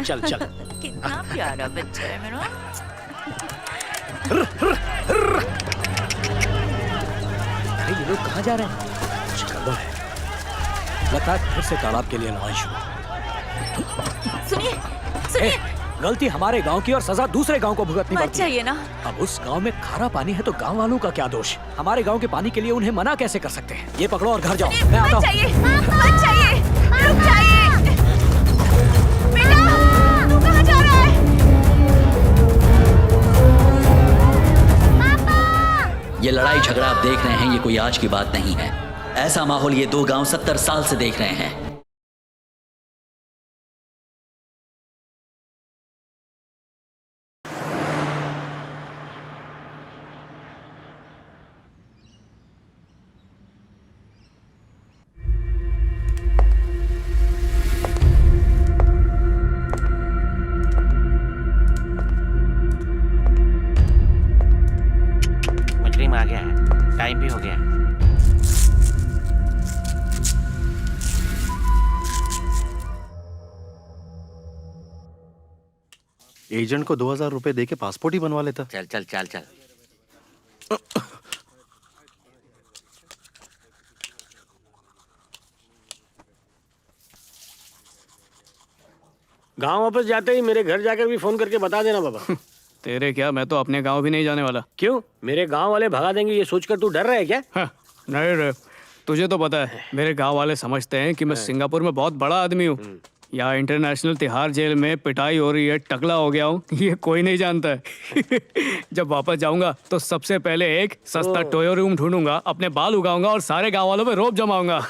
चल चल। कितना प्यारा बच्चा है मेरा। अरे ये लोग कहाँ जा रहे हैं? कुछ गड़बड़ है। लगता है फिर से तालाब के लिए लड़ाई शुरू। सुनिए सुनिए, गलती हमारे गांव की और सजा दूसरे गांव को भुगतनी मत पड़ती है। चाहिए ना। अब उस गांव में खारा पानी है तो गांव वालों का क्या दोष? हमारे गांव के पानी के लिए उन्हें मना कैसे कर सकते हैं? ये पकड़ो और घर जाओ। मैं आता हूँ। मत चाहिए, मत चाहिए, रुक जाइए। बेटा, तू कहाँ जा रहा है? ये लड़ाई झगड़ा आप देख रहे हैं, ये कोई आज की बात नहीं है। ऐसा माहौल ये दो गांव 70 साल से देख रहे हैं। मुजरिम आ गया है, टाइम भी हो गया है। एजेंट को 2000 रुपए दे के पासपोर्ट ही बनवा लेता। चल चल चल चल। गांव वापस जाते ही मेरे घर जाकर भी फोन करके बता देना बाबा। तेरे क्या, मैं तो अपने गांव भी नहीं जाने वाला। क्यों? मेरे गांव वाले भगा देंगे ये सोचकर तू डर रहा है क्या? हाँ, नहीं रे, तुझे तो पता है मेरे गांव वाले समझते हैं कि मैं सिंगापुर में बहुत बड़ा आदमी हूँ। यहाँ इंटरनेशनल तिहाड़ जेल में पिटाई हो रही है, टकला हो गया हूँ, ये कोई नहीं जानता है। जब वापस जाऊंगा तो सबसे पहले एक सस्ता टोयो रूम ढूंढूंगा, अपने बाल उगाऊंगा और सारे गांव वालों में रोब जमाऊंगा।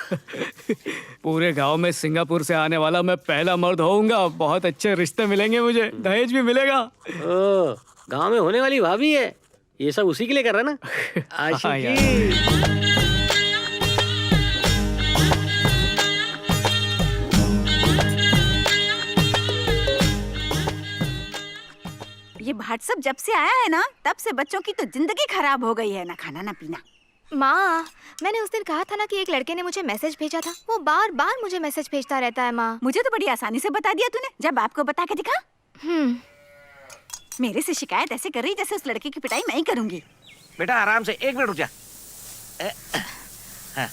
पूरे गांव में सिंगापुर से आने वाला मैं पहला मर्द होऊंगा। बहुत अच्छे रिश्ते मिलेंगे मुझे, दहेज भी मिलेगा। गांव में होने वाली भाभी है, ये सब उसी के लिए कर रहा ना? आशिकी। ये व्हाट्सएप जब से आया है ना, तब से बच्चों की तो जिंदगी खराब हो गई है, ना खाना ना पीना। माँ, मैंने उस दिन कहा था ना कि एक लड़के ने मुझे मैसेज भेजा था। वो बार बार मुझे मैसेज भेजता रहता है माँ। मुझे तो बड़ी आसानी से बता दिया तूने, जब आपको बता के दिखा। मेरे से शिकायत ऐसे कर रही जैसे उस लड़के की पिटाई मैं ही करूंगी। बेटा आराम से, 1 मिनट रुक जा। हाँ।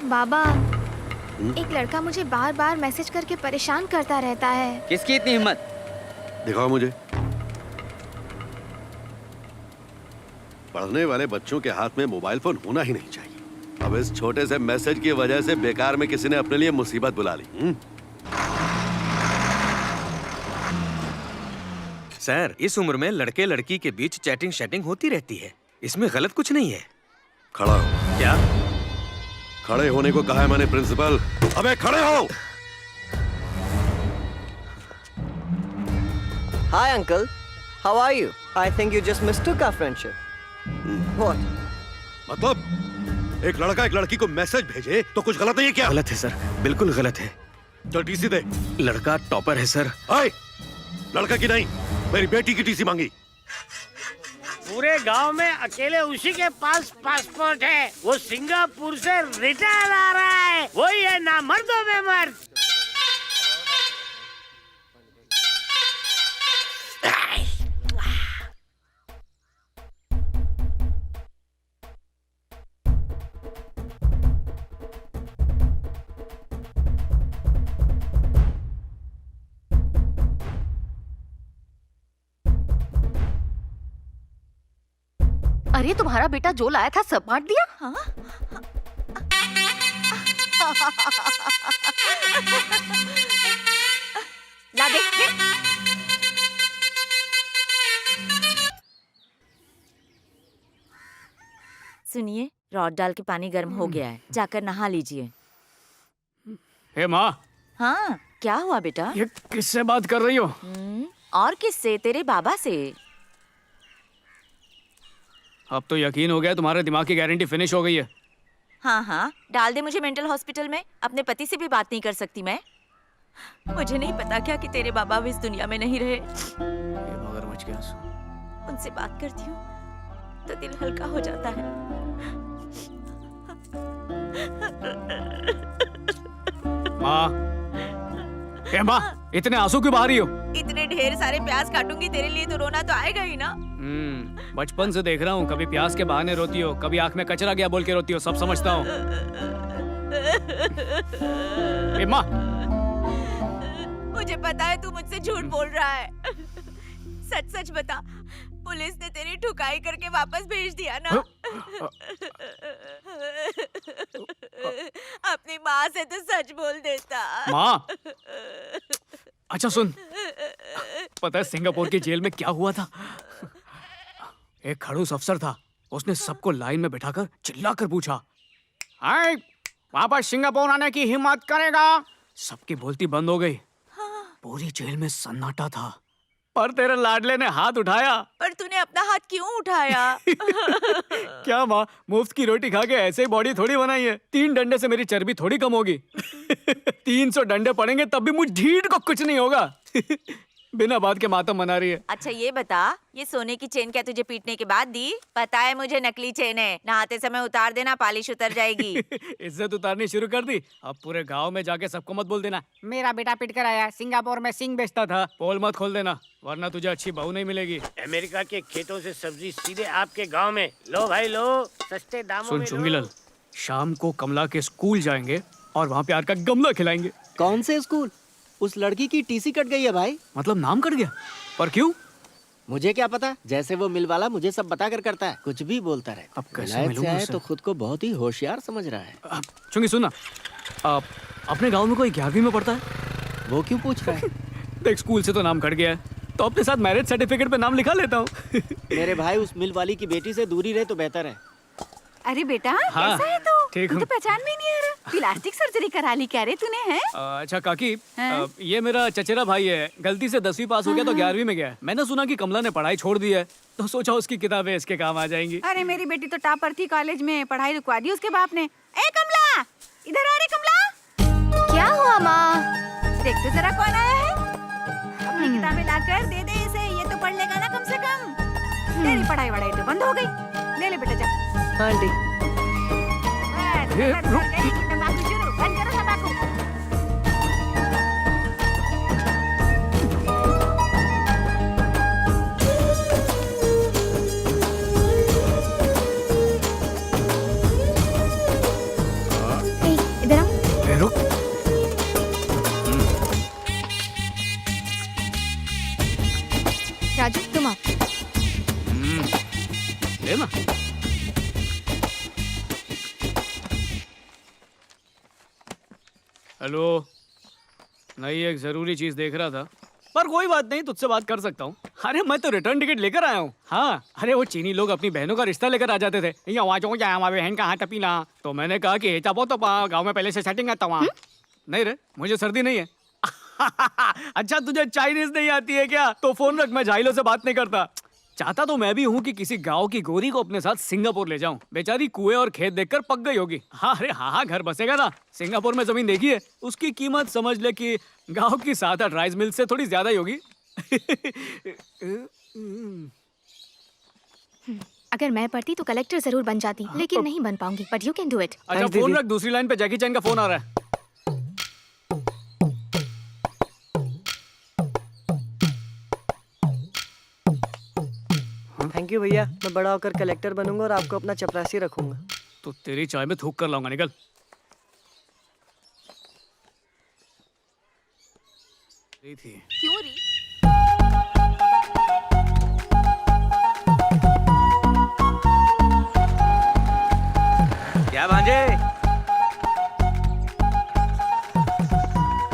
बाबा, एक लड़का मुझे बार बार मैसेज करके परेशान करता रहता है। किसकी इतनी हिम्मत? दिखाओ मुझे। पढ़ने वाले बच्चों के हाथ में मोबाइल फोन होना ही नहीं चाहिए। अब इस छोटे से मैसेज की वजह से बेकार में किसी ने अपने लिए मुसीबत बुला ली। सर, इस उम्र में लड़के लड़की के बीच चैटिंग शैटिंग होती रहती है, इसमें गलत कुछ नहीं है। खड़ा हो। क्या? खड़े होने को कहा है मैंने प्रिंसिपल। अबे खड़े हो। Hi uncle, how are you? I think you just mistook our friendship. What? मतलब एक लड़का एक लड़की को मैसेज भेजे तो कुछ गलत नहीं है क्या? गलत है सर, बिल्कुल गलत है। तो टीसी दे। लड़का टॉपर है सर। आए, लड़का की नहीं, मेरी बेटी की टीसी मांगी। पूरे गांव में अकेले उसी के पास पासपोर्ट है। वो सिंगापुर से रिटायर आ रहा है। वही है ना मर्दों में मर्द। अरे तुम्हारा बेटा जो लाया था सब बांट दिया? हाँ? ला दे। सुनिए, रॉड डाल के पानी गर्म हो गया है, जाकर नहा लीजिए। हे माँ। हाँ, क्या हुआ बेटा? ये किससे बात कर रही हो? और किससे? तेरे बाबा से। अब तो यकीन हो गया तुम्हारे दिमाग की गारंटी फिनिश हो गई है। हाँ हाँ, डाल दे मुझे मेंटल हॉस्पिटल में। अपने पति से भी बात नहीं कर सकती मैं। मुझे नहीं पता क्या कि तेरे बाबा भी इस दुनिया में नहीं रहे। ये मगरमच्छ के आंसू। उनसे बात करती हूँ तो दिल हल्का हो जाता है। माँ, ए माँ, इतने आंसू क्यों बहा रही हो? इतने ढेर सारे प्याज काटूंगी तेरे लिए तो रोना तो आएगा ही ना। बचपन से देख रहा हूँ, कभी प्याज के बहाने रोती हो, कभी आंख में कचरा गया बोल के रोती हो, सब समझता हूँ। ए माँ, मुझे पता है तू मुझसे झूठ बोल रहा है। सच सच बता, पुलिस ने तेरी ठुकाई करके वापस भेज दिया ना? अपनी माँ से तो सच बोल देता। माँ, अच्छा सुन, पता है सिंगापुर की जेल में क्या हुआ था? एक खड़ूस अफसर था, उसने सबको लाइन में बिठाकर चिल्लाकर पूछा, हाय, वापस सिंगापुर आने की हिम्मत करेगा? सबकी बोलती बंद हो गई। पूरी जेल में सन्नाटा था, पर तेरे लाडले ने हाथ उठाया। पर तूने अपना हाथ क्यों उठाया? क्या माँ, मुफ्त की रोटी खा के ऐसे ही बॉडी थोड़ी बनाई है। 3 डंडे से मेरी चर्बी थोड़ी कम होगी। 300 डंडे पड़ेंगे तब भी मुझ ढीठ को कुछ नहीं होगा। बिना बात के मातम मना रही है। अच्छा ये बता, ये सोने की चेन क्या तुझे पीटने के बाद दी? पता है मुझे नकली चेन है, नहाते समय उतार देना, पॉलिश उतर जाएगी। इज्जत उतारनी शुरू कर दी। अब पूरे गांव में जाके सबको मत बोल देना, मेरा बेटा पिट कर आया, सिंगापुर में सिंग बेचता था। पोल मत खोल देना, वरना तुझे अच्छी बहू नहीं मिलेगी। अमेरिका के खेतों से सब्जी सीधे आपके गांव में। लो भाई लो, सस्ते दामों सुन में चुंगीलाल, शाम को कमला के स्कूल जाएंगे और वहाँ प्यार का गमला खिलाएंगे। कौन से स्कूल? उस लड़की की टीसी कट गई है भाई। मतलब नाम कट गया? पर क्यों? मुझे क्या पता, जैसे वो मिल वाला मुझे सब बता कर करता है, कुछ भी बोलता रहे। अब कैसे विलायत से मिलूंगा आए उससे? तो खुद को बहुत ही होशियार समझ रहा है। चुंगी सुन ना, अपने गांव में कोई 11वीं में पढ़ता है? वो क्यों पूछ रहा है? देख, स्कूल से तो नाम कट गया है, तो अपने साथ मैरिज सर्टिफिकेट पे नाम लिखा लेता हूँ। मेरे भाई, उस मिल वाली की बेटी से दूरी रहे तो बेहतर है। अरे बेटा, हाँ, कैसा है तू? ठीक तू हूँ। तो पहचान में नहीं आ रहा। प्लास्टिक सर्जरी करा ली क्या रे तूने? है अच्छा काकी, हाँ? ये मेरा चचेरा भाई है, गलती से 10वीं पास हो गया तो 11वीं में गया है। मैंने सुना कि कमला ने पढ़ाई छोड़ दी है, तो सोचा उसकी किताबें इसके काम आ जाएंगी। अरे मेरी बेटी तो टॉपर थी कॉलेज में, पढ़ाई रुकवा दी उसके बाप ने। ए कमला, इधर आ रे कमला। क्या हुआ माँ? देख तो जरा कौन आया है। अपनी किताबें लाकर दे दे इसे, ये तो पढ़ लेगा ना कम से कम। तेरी पढ़ाई वढ़ाई तो बंद हो गई। ले ले बेटा जा। हाँ आंटी। तंबाकू शुरू, बंद करो तंबाकू। इधर आओ। रुक, राजू तुम आओ। लेना। हेलो, नहीं, एक जरूरी चीज देख रहा था, पर कोई बात नहीं, तुझसे बात कर सकता हूँ। अरे मैं तो रिटर्न टिकट लेकर आया हूँ। हाँ, अरे वो चीनी लोग अपनी बहनों का रिश्ता लेकर आ जाते थे। ये आवाज हो जाए हमारी बहन का हाथ पीना, तो मैंने कहा कि चापो तो गाँव में पहले से सेटिंग आता वहाँ। नहीं रे, मुझे सर्दी नहीं है। अच्छा, तुझे चाइनीज नहीं आती है क्या? तो फोन रख, मैं झाइलों से बात नहीं करता। चाहता तो मैं भी हूँ कि किसी गांव की गोरी को अपने साथ सिंगापुर ले जाऊं। बेचारी कुएं और खेत देखकर पक गई होगी। हाँ, अरे हाँ, घर बसेगा ना। सिंगापुर में जमीन देखी है, उसकी कीमत समझ ले कि गांव की 7-8 राइस मिल से थोड़ी ज्यादा ही होगी। अगर मैं पढ़ती तो कलेक्टर जरूर बन जाती, लेकिन नहीं बन पाऊंगी। But you can do it. अच्छा फोन रख, दूसरी लाइन पे जैकी चैन का फोन आ रहा है। थैंक यू भैया, मैं बड़ा होकर कलेक्टर बनूंगा और आपको अपना चपरासी रखूंगा। तो तेरी चाय में थूक कर लाऊंगा, निकल। क्यों री? क्या भांजे,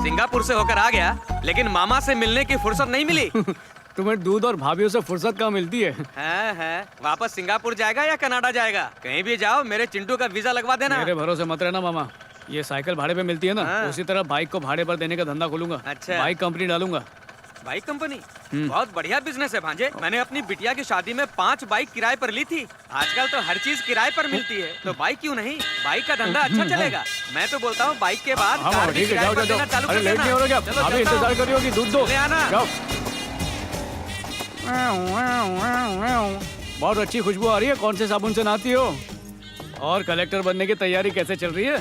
सिंगापुर से होकर आ गया, लेकिन मामा से मिलने की फुर्सत नहीं मिली। तुम्हें दूध और भाभीयों से फुर्सत कहाँ मिलती है? है। वापस सिंगापुर जाएगा या कनाडा जाएगा? कहीं भी जाओ, मेरे चिंटू का वीजा लगवा देना। मेरे भरोसे मत रहना मामा। ये साइकिल भाड़े पे मिलती है ना, हाँ। उसी तरह बाइक को भाड़े पर देने का धंधा खोलूंगा। अच्छा। बाइक कंपनी डालूंगा। बाइक कंपनी बहुत बढ़िया बिजनेस है भांजे। मैंने अपनी बिटिया की शादी में 5 बाइक किराए पर ली थी। आजकल तो हर चीज किराए पर मिलती है, तो बाइक क्यों नहीं? बाइक का धंधा अच्छा चलेगा। मैं तो बोलता हूँ बाइक के बाद कार भी ठीक है, किराए जाओ पर जाओ देना चालू अरे कर लेट देना। नहीं हो रहा क्या? चलो, अभी चलता इंतजार हूँ। कर रही होगी, दूध दो। ले आना। जाओ। बहुत अच्छी खुशबू आ रही है, कौन से साबुन से नहाती हो? और कलेक्टर बनने की तैयारी कैसे चल रही है?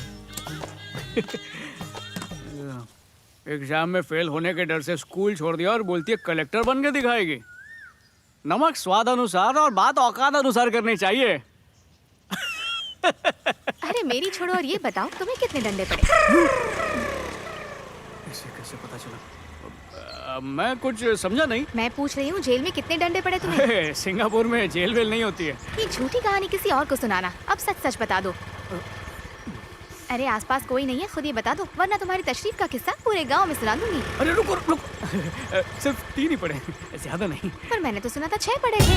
एग्जाम में फेल होने के डर से स्कूल छोड़ दिया और बोलती है कलेक्टर बन के दिखाएगी। नमक स्वाद अनुसार और बात औकात अनुसार करनी चाहिए। अरे मेरी छोड़ो और ये बताओ तुम्हें कितने डंडे पड़े? इसे कैसे पता चला? मैं कुछ समझा नहीं। मैं पूछ रही हूँ जेल में कितने डंडे पड़े तुम्हें? सिंगापुर में जेल वेल नहीं होती है। ये झूठी कहानी किसी और को सुनाना। अब सच सच बता दो। अरे आसपास कोई नहीं है, खुद ही बता दो, वरना तुम्हारी तशरीफ का किस्सा पूरे गांव में सुना दूंगी। अरे रुको रुको, सिर्फ 3 ही पड़े, ज्यादा नहीं। पर मैंने तो सुना था 6 पड़े थे।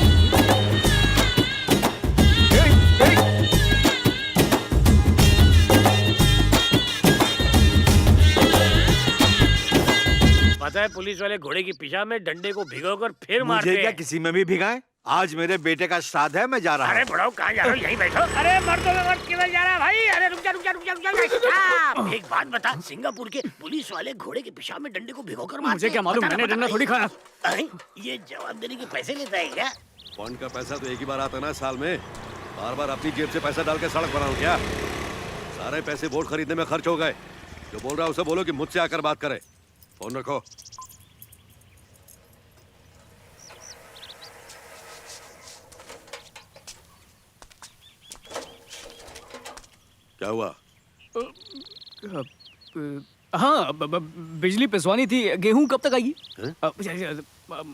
पता है पुलिस वाले घोड़े की पिशा में डंडे को भिगोकर फिर मारते मुझे क्या हैं। किसी में भी भिगाए? आज मेरे बेटे का श्राद्ध है, मैं जा रहा हूँ। अरे बड़ाओ कहाँ जा रहे हो? यहीं बैठो। अरे मर्दों में मर्द किधर जा रहा है भाई? अरे रुक जा रुक जा रुक जा रुक जा। एक बात बता, सिंगापुर के पुलिस वाले घोड़े के पिशा में डंडे को भिगोकर मारते हैं। मुझे क्या मालूम, मैंने डंडा थोड़ी खाया। ये जवाब देने के पैसे लेता है क्या? फंड का पैसा तो एक ही बार आता है ना साल में। बार बार अपनी जेब से पैसा डाल के सड़क बनाऊं क्या? सारे पैसे वोट खरीदने में खर्च हो गए। जो बोल रहा है उसे बोलो कि मुझसे आकर बात करे। फोन रखो। क्या हुआ? हाँ, बिजली पिसवानी थी। गेहूं कब तक आएगी?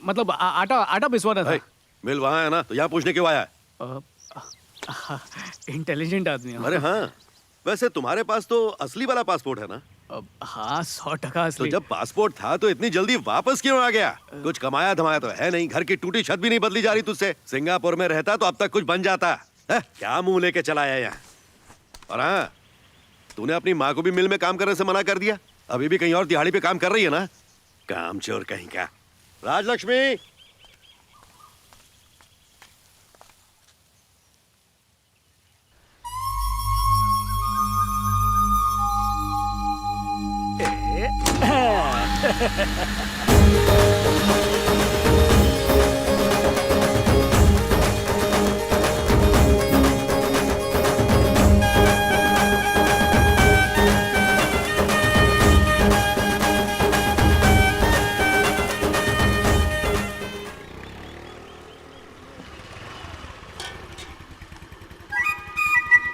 मतलब आटा पिसवाना था। मिल वहाँ है ना, तो यहाँ पूछने क्यों आया है? इंटेलिजेंट आदमी। अरे हाँ, वैसे तुम्हारे पास तो असली वाला पासपोर्ट है ना? हाँ, 100% असली। तो जब पासपोर्ट था तो इतनी जल्दी वापस क्यों आ गया? कुछ कमाया धमाया तो है नहीं, घर की टूटी छत भी नहीं बदली जा रही तुझसे। सिंगापुर में रहता तो अब तक कुछ बन जाता है? क्या मुंह लेके चला आया यहाँ? और हाँ, तूने अपनी माँ को भी मिल में काम करने से मना कर दिया। अभी भी कहीं और दिहाड़ी पे काम कर रही है ना? काम चोर कहीं का। राजलक्ष्मी,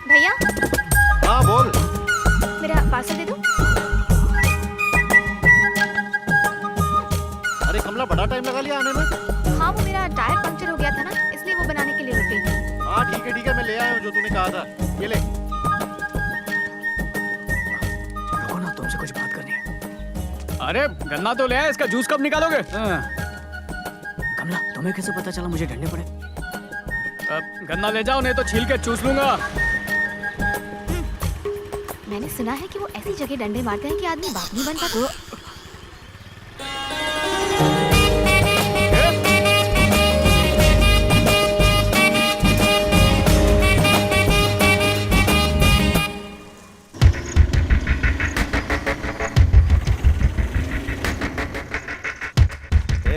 भैया। हाँ बोल। मेरा पार्सल दे दो। अरे कमला, बड़ा टाइम लगा लिया आने में। हाँ, वो मेरा टायर पंक्चर हो गया था ना, इसलिए वो बनाने के लिए रुक गई। हाँ ठीक है, मैं ले आया हूँ जो तूने कहा था। ये ले। रुको ना, तुमसे कुछ बात करनी है। अरे गन्ना तो ले आया, इसका जूस कब निकालोगे? कमला, तुम्हें कैसे पता चला मुझे डंडे पड़े? गन्ना ले जाओ, नहीं तो छील के चूस लूंगा। मैंने सुना है कि वो ऐसी जगह डंडे मारते हैं कि आदमी बाप नहीं बन पाता।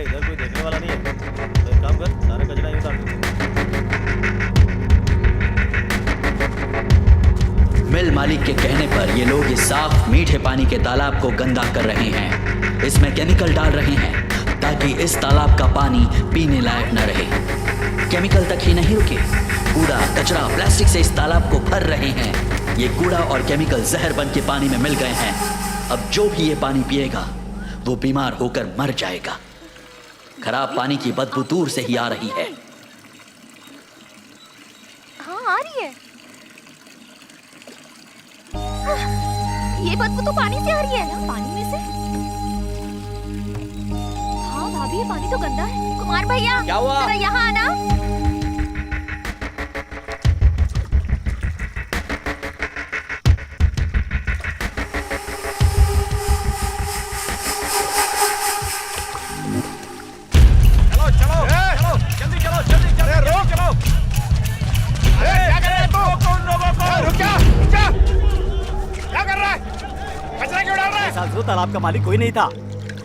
इधर कोई देखने वाला नहीं है, तो एक काम कर, सारा कचरा यहीं उतार दे। मिल मालिक के कहने पर ये लोग इस साफ मीठे पानी के तालाब को गंदा कर रहे हैं। इसमें केमिकल डाल रहे हैं ताकि इस तालाब का पानी पीने लायक न रहे। केमिकल तक ही नहीं रुके, कूड़ा कचरा प्लास्टिक से इस तालाब को भर रहे हैं। ये कूड़ा और केमिकल जहर बन के पानी में मिल गए हैं। अब जो भी ये पानी पिएगा वो बीमार होकर मर जाएगा। खराब पानी की बदबू दूर से ही आ रही है। हाँ, आ रही है। ये बदबू तो पानी से आ रही है ना? पानी में से? हाँ भाभी, ये पानी तो गंदा है। कुमार भैया, क्या हुआ? जरा यहाँ आना। तालाब का मालिक कोई नहीं था,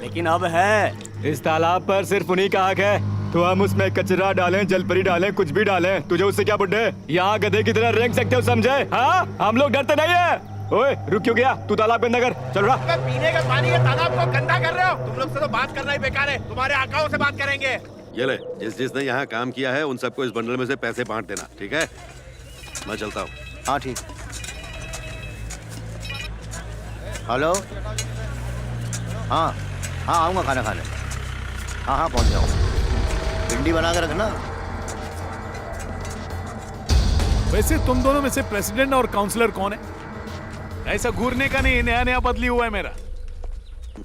लेकिन अब है। इस तालाब पर सिर्फ उन्हीं का हक है तो हम उसमें कचरा डालें, जलपरी डालें, कुछ भी डालें, तुझे उससे क्या बुड्ढे? यहाँ गधे की तरह रेंग सकते हो, समझे? हाँ, हम लोग डरते नहीं है। ओए रुक क्यों गया? तू तालाब के अंदर कर, चल रहा। पीने का पानी है, तालाब को गंदा कर रहे हो। तुम लोग से तो बात करना ही बेकार है। तुम्हारे आकाओं से बात करेंगे। ये ले, जिसने यहाँ काम किया है उन सबको इस बंडल में से पैसे बांट देना, ठीक है? मैं चलता हूँ। हाँ ठीक। हेलो, हाँ हाँ आऊँगा खाना खाने। हाँ हाँ पहुँच जाऊँ। भिंडी बना के रखना। वैसे तुम दोनों में से प्रेसिडेंट और काउंसलर कौन है? ऐसा घूरने का नहीं, नया नया बदली हुआ है मेरा।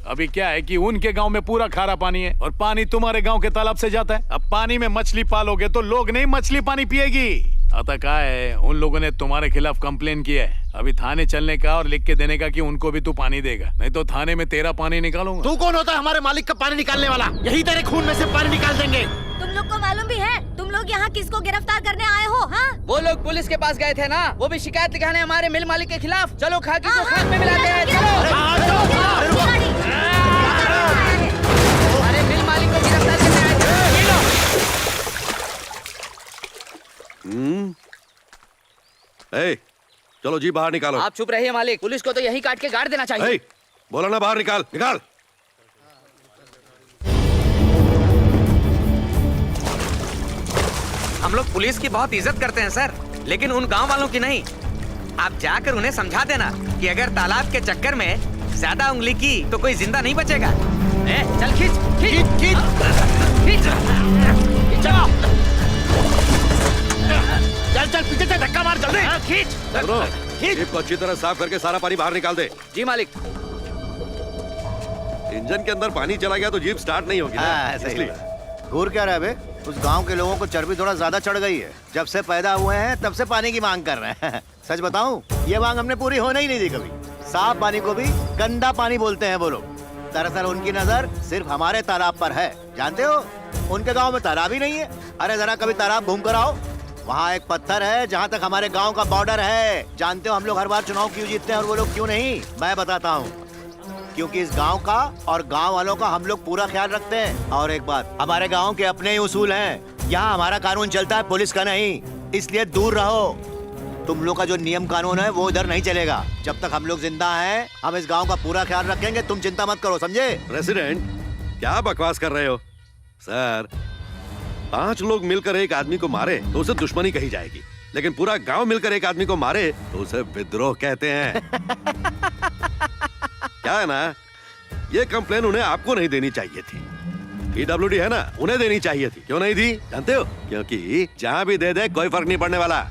अभी क्या है कि उनके गांव में पूरा खारा पानी है और पानी तुम्हारे गांव के तालाब से जाता है। अब पानी में मछली पालोगे तो लोग नहीं मछली पानी पिएगी। अतः क्या है, उन लोगों ने तुम्हारे खिलाफ कंप्लेन किया है। अभी थाने चलने का और लिख के देने का कि उनको भी तू पानी देगा, नहीं तो थाने में तेरा पानी निकालूंगा। तू कौन होता है हमारे मालिक का पानी निकालने वाला? यही तेरे खून में से पानी निकाल देंगे। तुम लोग को मालूम भी है तुम लोग यहाँ किसको गिरफ्तार करने आए हो? हाँ, वो लोग पुलिस के पास गए थे ना, वो भी शिकायत लिखाने हमारे मिल मालिक के खिलाफ। चलो खाकी को खाक में मिलाते हैं, चलो। अरे मिल मालिक को गिरफ्तार करने आए थे। ए, चलो जी बाहर निकालो। आप चुप रहिए मालिक, पुलिस को तो यही काट के गाड़ देना चाहिए। ए, बोला ना बाहर निकाल, निकाल। हम लोग पुलिस की बहुत इज्जत करते हैं सर, लेकिन उन गांव वालों की नहीं। आप जाकर उन्हें समझा देना कि अगर तालाब के चक्कर में ज्यादा उंगली की तो कोई जिंदा नहीं बचेगा। चल खींच खींच खींच खींच, चलो चल चल पीछे से धक्का मार जल्दी। खींच खींच। जीप को अच्छी तरह साफ करके सारा पानी बाहर निकाल दे। जी मालिक। इंजन के अंदर पानी चला गया तो जीप स्टार्ट नहीं होगी ना, इसलिए। घूर क्या रहा है बे? उस गांव के लोगों को चर्बी थोड़ा ज्यादा चढ़ गई है। जब से पैदा हुए हैं तब से पानी की मांग कर रहे हैं। सच बताऊं, ये मांग हमने पूरी होने ही नहीं दी कभी। साफ पानी को भी गंदा पानी बोलते हैं वो लोग। दरअसल उनकी नजर सिर्फ हमारे तालाब पर है, जानते हो? उनके गांव में तालाब ही नहीं है। अरे जरा कभी तालाब घूम कर आओ, वहाँ एक पत्थर है जहाँ तक हमारे गांव का बॉर्डर है। जानते हो हम लोग हर बार चुनाव क्यों जीतते हैं और वो लोग क्यों नहीं? मैं बताता हूँ। क्योंकि इस गांव का और गांव वालों का हम लोग पूरा ख्याल रखते हैं। और एक बात, हमारे गांव के अपने ही उसूल हैं। यहाँ हमारा कानून चलता है, पुलिस का नहीं। इसलिए दूर रहो। तुम लोग का जो नियम कानून है वो इधर नहीं चलेगा। जब तक हम लोग जिंदा हैं, हम इस गांव का पूरा ख्याल रखेंगे। तुम चिंता मत करो, समझे? प्रेसिडेंट, क्या बकवास कर रहे हो? सर, 5 लोग मिलकर एक आदमी को मारे तो उसे दुश्मनी कही जाएगी, लेकिन पूरा गांव मिलकर एक आदमी को मारे तो उसे विद्रोह कहते हैं। क्या है ना, ये कंप्लेन उन्हें आपको नहीं देनी चाहिए थी। PWD है ना, उन्हें देनी चाहिए थी। क्यों नहीं दी जानते हो? क्योंकि जहाँ भी दे दे कोई फर्क नहीं पड़ने वाला।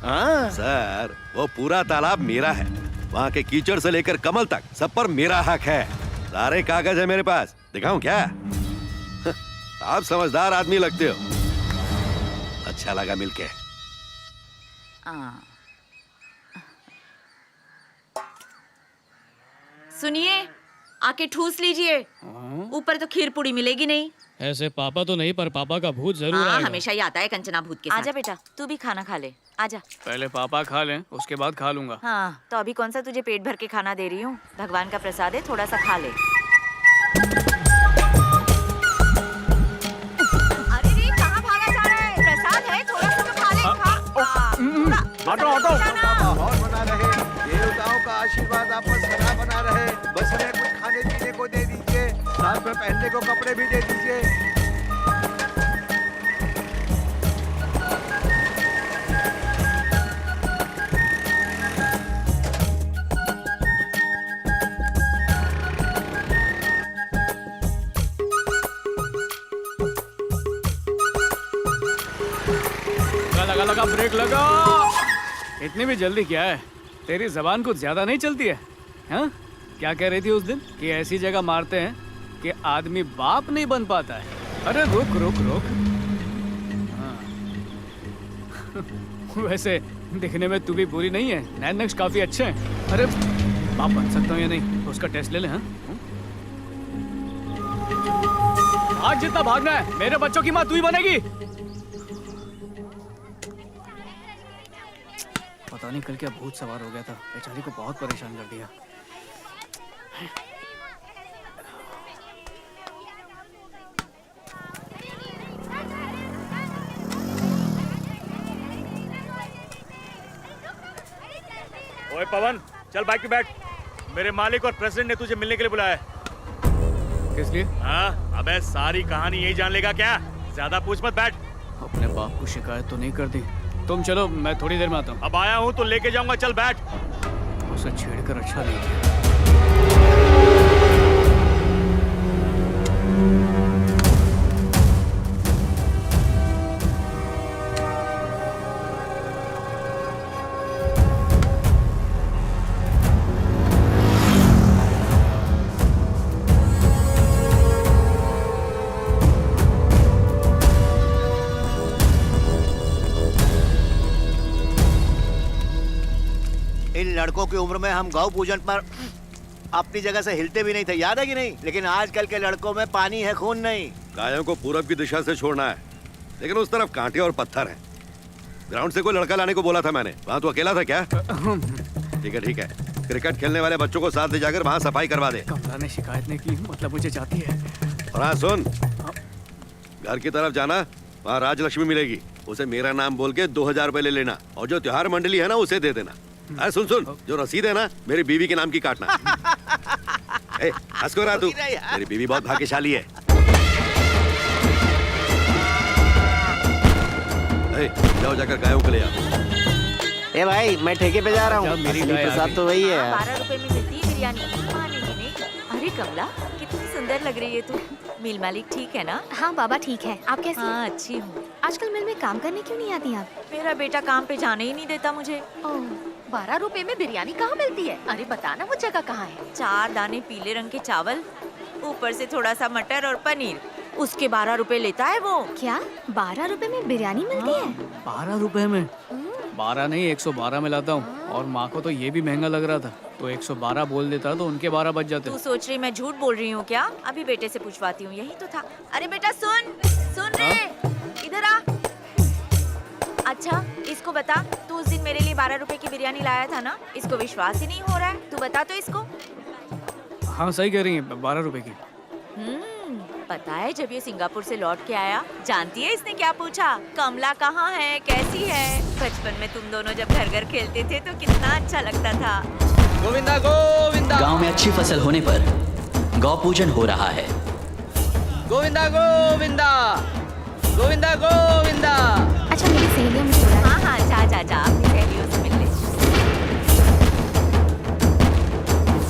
सर, वो पूरा तालाब मेरा है। वहाँ के कीचड़ से लेकर कमल तक सब पर मेरा हक है। सारे कागज है मेरे पास, दिखाऊं क्या? आप समझदार आदमी लगते हो। अच्छा लगा मिलके। सुनिए, आके ठूस लीजिए। ऊपर तो खीर पूड़ी मिलेगी नहीं। ऐसे पापा तो नहीं, पर पापा का भूत जरूर आएगा। हमेशा ही आता है कंचना भूत के साथ। आजा बेटा, तू भी खाना खा ले, आजा। पहले पापा खा लें, उसके बाद खा लूंगा। हाँ, तो अभी कौन सा तुझे पेट भर के खाना दे रही हूँ? भगवान का प्रसाद है, थोड़ा सा खा ले। अरे रे, कहाँ भागा जा रहा है? प्रसाद है, थोड़ा सा तो खा ले। और बना रहे, देवताओं का आशीर्वाद आप पर सदा बना रहे। बस हमें कुछ खाने पीने को दे दीजिए, साथ में पहनने को कपड़े भी दे दीजिए। लगा लगा ब्रेक लगा। इतनी भी जल्दी क्या है? तेरी जबान कुछ ज्यादा नहीं चलती है? हाँ, क्या कह रही थी उस दिन कि ऐसी जगह मारते हैं कि आदमी बाप नहीं बन पाता है। अरे रुक रुक रुक। हाँ। वैसे दिखने में तू भी बुरी नहीं है, नैन नक्श काफी अच्छे हैं। अरे बाप बन सकता हूँ या नहीं, तो उसका टेस्ट ले ले। हाँ, आज जितना भागना है, मेरे बच्चों की माँ तू ही बनेगी। पता नहीं कल क्या भूत सवार हो गया था, बेचारी को बहुत परेशान कर दिया। ओए पवन, चल बाइक पे बैठ। मेरे मालिक और प्रेसिडेंट ने तुझे मिलने के लिए बुलाया है। किस लिए? हाँ, अबे सारी कहानी यही जान लेगा क्या? ज्यादा पूछ मत, बैठ। अपने बाप को शिकायत तो नहीं कर दी? तुम चलो, मैं थोड़ी देर में आता हूँ। अब आया हूँ तो लेके जाऊंगा, चल बैठ। उसे छेड़कर अच्छा नहीं किया। इन लड़कों की उम्र में हम गौ पूजन पर अपनी जगह से हिलते भी नहीं थे, याद है कि नहीं? लेकिन आजकल के लड़कों में पानी है, खून नहीं। गायों को पूरब की दिशा से छोड़ना है, लेकिन उस तरफ कांटे और पत्थर हैं। ग्राउंड से कोई लड़का लाने को बोला था मैंने, वहाँ तो अकेला था क्या? ठीक है। क्रिकेट खेलने वाले बच्चों को साथ ले जाकर वहाँ सफाई करवा दे। कमला ने शिकायत नहीं की, मतलब मुझे जाती है। और हाँ सुन, घर की तरफ जाना, वहाँ राजलक्ष्मी मिलेगी, उसे मेरा नाम बोल के 2000 रुपए ले लेना, और जो त्योहार मंडली है ना उसे दे देना। अरे सुन, जो रसीद है ना मेरी बीवी के नाम की काटना। हंस को रहा तू, मेरी बीवी बहुत भाग्यशाली है। जाओ जाकर गायों को ले आओ। ए भाई, मैं ठेके पे जा रहा हूँ। मेरी असली प्रसाद तो वही है। 12 रुपए में मिलती है बिरयानी। मानेगी नहीं। अरे कमला, कितनी सुंदर लग रही है तू। मिल मालिक ठीक है ना? हाँ बाबा ठीक है, आप कैसी हैं? हाँ अच्छी हूँ। आजकल मिल में काम करने क्यों नहीं आती आप? मेरा बेटा काम पे जाने ही नहीं देता मुझे। 12 रुपए में बिरयानी कहाँ मिलती है? अरे बताना वो जगह कहाँ है? 4 दाने पीले रंग के चावल, ऊपर से थोड़ा सा मटर और पनीर, उसके 12 रुपए लेता है वो। क्या 12 रुपए में बिरयानी मिलती है? 12 रुपए में? 12 नहीं, 112 में लाता हूँ। और माँ को तो ये भी महंगा लग रहा था, तो 112 बोल देता तो उनके 12 बच जाते। तू सोच रही मैं झूठ बोल रही हूँ क्या? अभी बेटे से पूछवाती हूँ, यही तो था। अरे बेटा सुन रे, इधर आ। अच्छा इसको बता, तू उस दिन मेरे लिए 12 रुपए की बिरयानी लाया था ना? इसको विश्वास ही नहीं हो रहा है, तू बता तो इसको। हाँ सही कह रही है, 12 रुपए की। पता है जब ये सिंगापुर से लौट के आया, जानती है इसने क्या पूछा? कमला कहाँ है, कैसी है? बचपन में तुम दोनों जब घर घर खेलते थे तो कितना अच्छा लगता था। गोविंदा गोविंदा। गांव में अच्छी फसल होने पर गौ पूजन हो रहा है। गोविंदा गोविंदा। गोविंदा गोविंदा। अच्छा मेरी सहेलियाँ मुझे बुला रही हैं। हाँ जा अपनी सहेलियों से मिल ले।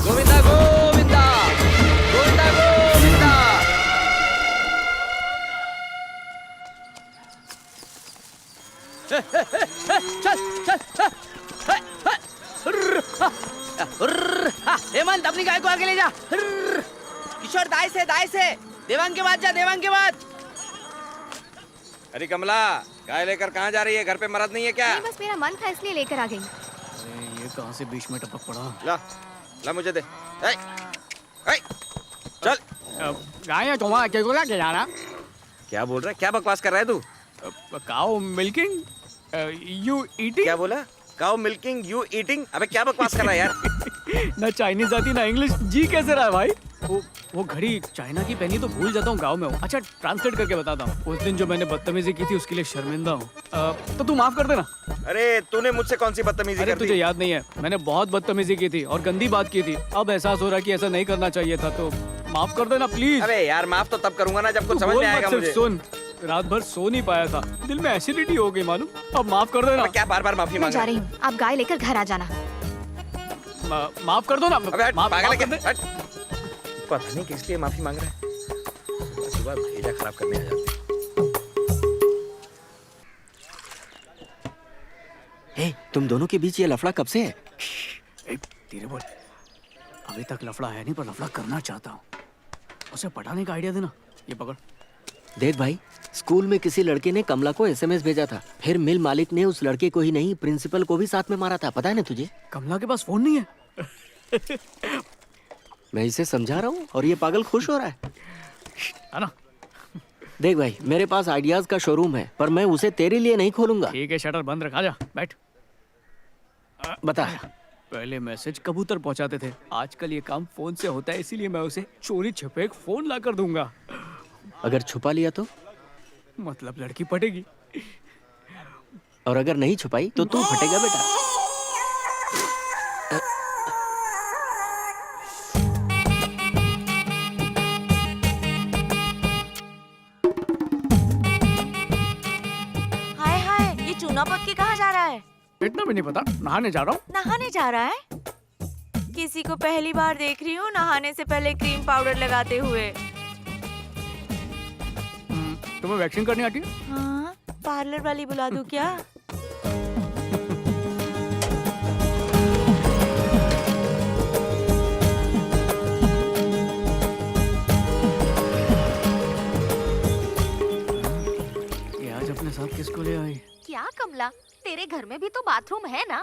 गोविंदा गोविंदा। गोविंदा गोविंदा। हेमंत अपनी गाय को आगे ले जा। किशोर दाएं से देवांग के बाद जा, देवांग के बाद। अरे कमला, गाय लेकर कहाँ जा रही है? घर पे मर्द नहीं है क्या? नहीं, बस मेरा मन था इसलिए लेकर आ गई। अरे ये कहाँ से बीच में टपक पड़ा? ला मुझे दे। चल। गाय तुम्हारा क्या जाना? क्या बोल रहा है? क्या बकवास कर रहा है तू? काऊ मिल्किंग यू ईटिंग। क्या बोला? काऊ मिल्किंग यू ईटिंग? अबे क्या बकवास कर रहा है यार? ना चाइनीज आती ना इंग्लिश, जी कैसे रहा है भाई? वो घड़ी चाइना की पहनी तो भूल जाता हूँ गाँव में हूँ। अच्छा ट्रांसलेट करके बताता हूँ। उस दिन जो मैंने बदतमीजी की थी उसके लिए शर्मिंदा हूँ। तो तू माफ कर देना। अरे तूने मुझसे कौन सी बदतमीजी अरे कर दी? तुझे याद नहीं है, मैंने बहुत बदतमीजी की थी और गंदी बात की थी। अब एहसास हो रहा है कि ऐसा नहीं करना चाहिए था, तो माफ कर देना प्लीज। अरे यार माफ तो तब करूंगा ना जब कुछ समझ में आएगा मुझे। सुन, रात भर सो नहीं पाया था, दिल में एसिडिटी हो गई मालूम। अब माफ कर देना। क्या बार बार माफी मैं मांग जा रहा रही हूँ, आप गाय लेकर घर आ जाना। माफ कर दो ना। पागल है क्या? पता नहीं किस लिए माफी मांग रहा है। सुबह भेजा खराब करने आ जाते। ए, तुम दोनों के बीच ये लफड़ा कब से है? धीरे बोल। अभी तक लफड़ा है नहीं, पर लफड़ा करना चाहता हूँ। उसे पढ़ाने का आइडिया देना। ये पकड़। देख भाई, स्कूल में किसी लड़के ने कमला को एसएमएस भेजा था, फिर मिल मालिक ने उस लड़के को ही नहीं प्रिंसिपल को भी साथ में मारा था, पता है ना तुझे? कमला के पास फोन नहीं है। मैं इसे समझा रहा हूँ और ये पागल खुश हो रहा है ना? देख भाई, मेरे पास आइडियाज का शोरूम है, पर मैं उसे तेरे लिए नहीं खोलूंगा। ठीक है, शटर बंद रखा। जा बैठ। बता। पहले मैसेज कबूतर पहुंचाते थे, आजकल ये काम फोन से होता है, इसीलिए मैं उसे चोरी छुपे एक फोन ला कर दूंगा। अगर छुपा लिया तो? मतलब लड़की पटेगी। और अगर नहीं छुपाई तो तू फटेगा बेटा। इतना भी नहीं पता, नहाने जा रहा हूँ। नहाने जा रहा है? किसी को पहली बार देख रही हूँ नहाने से पहले क्रीम पाउडर लगाते हुए। तुम्हें वैक्सिंग करनी आती है? हाँ, पार्लर वाली बुला दूँ क्या? ये आज अपने साथ किसको ले आई? क्या कमला, तेरे घर में भी तो बाथरूम है ना,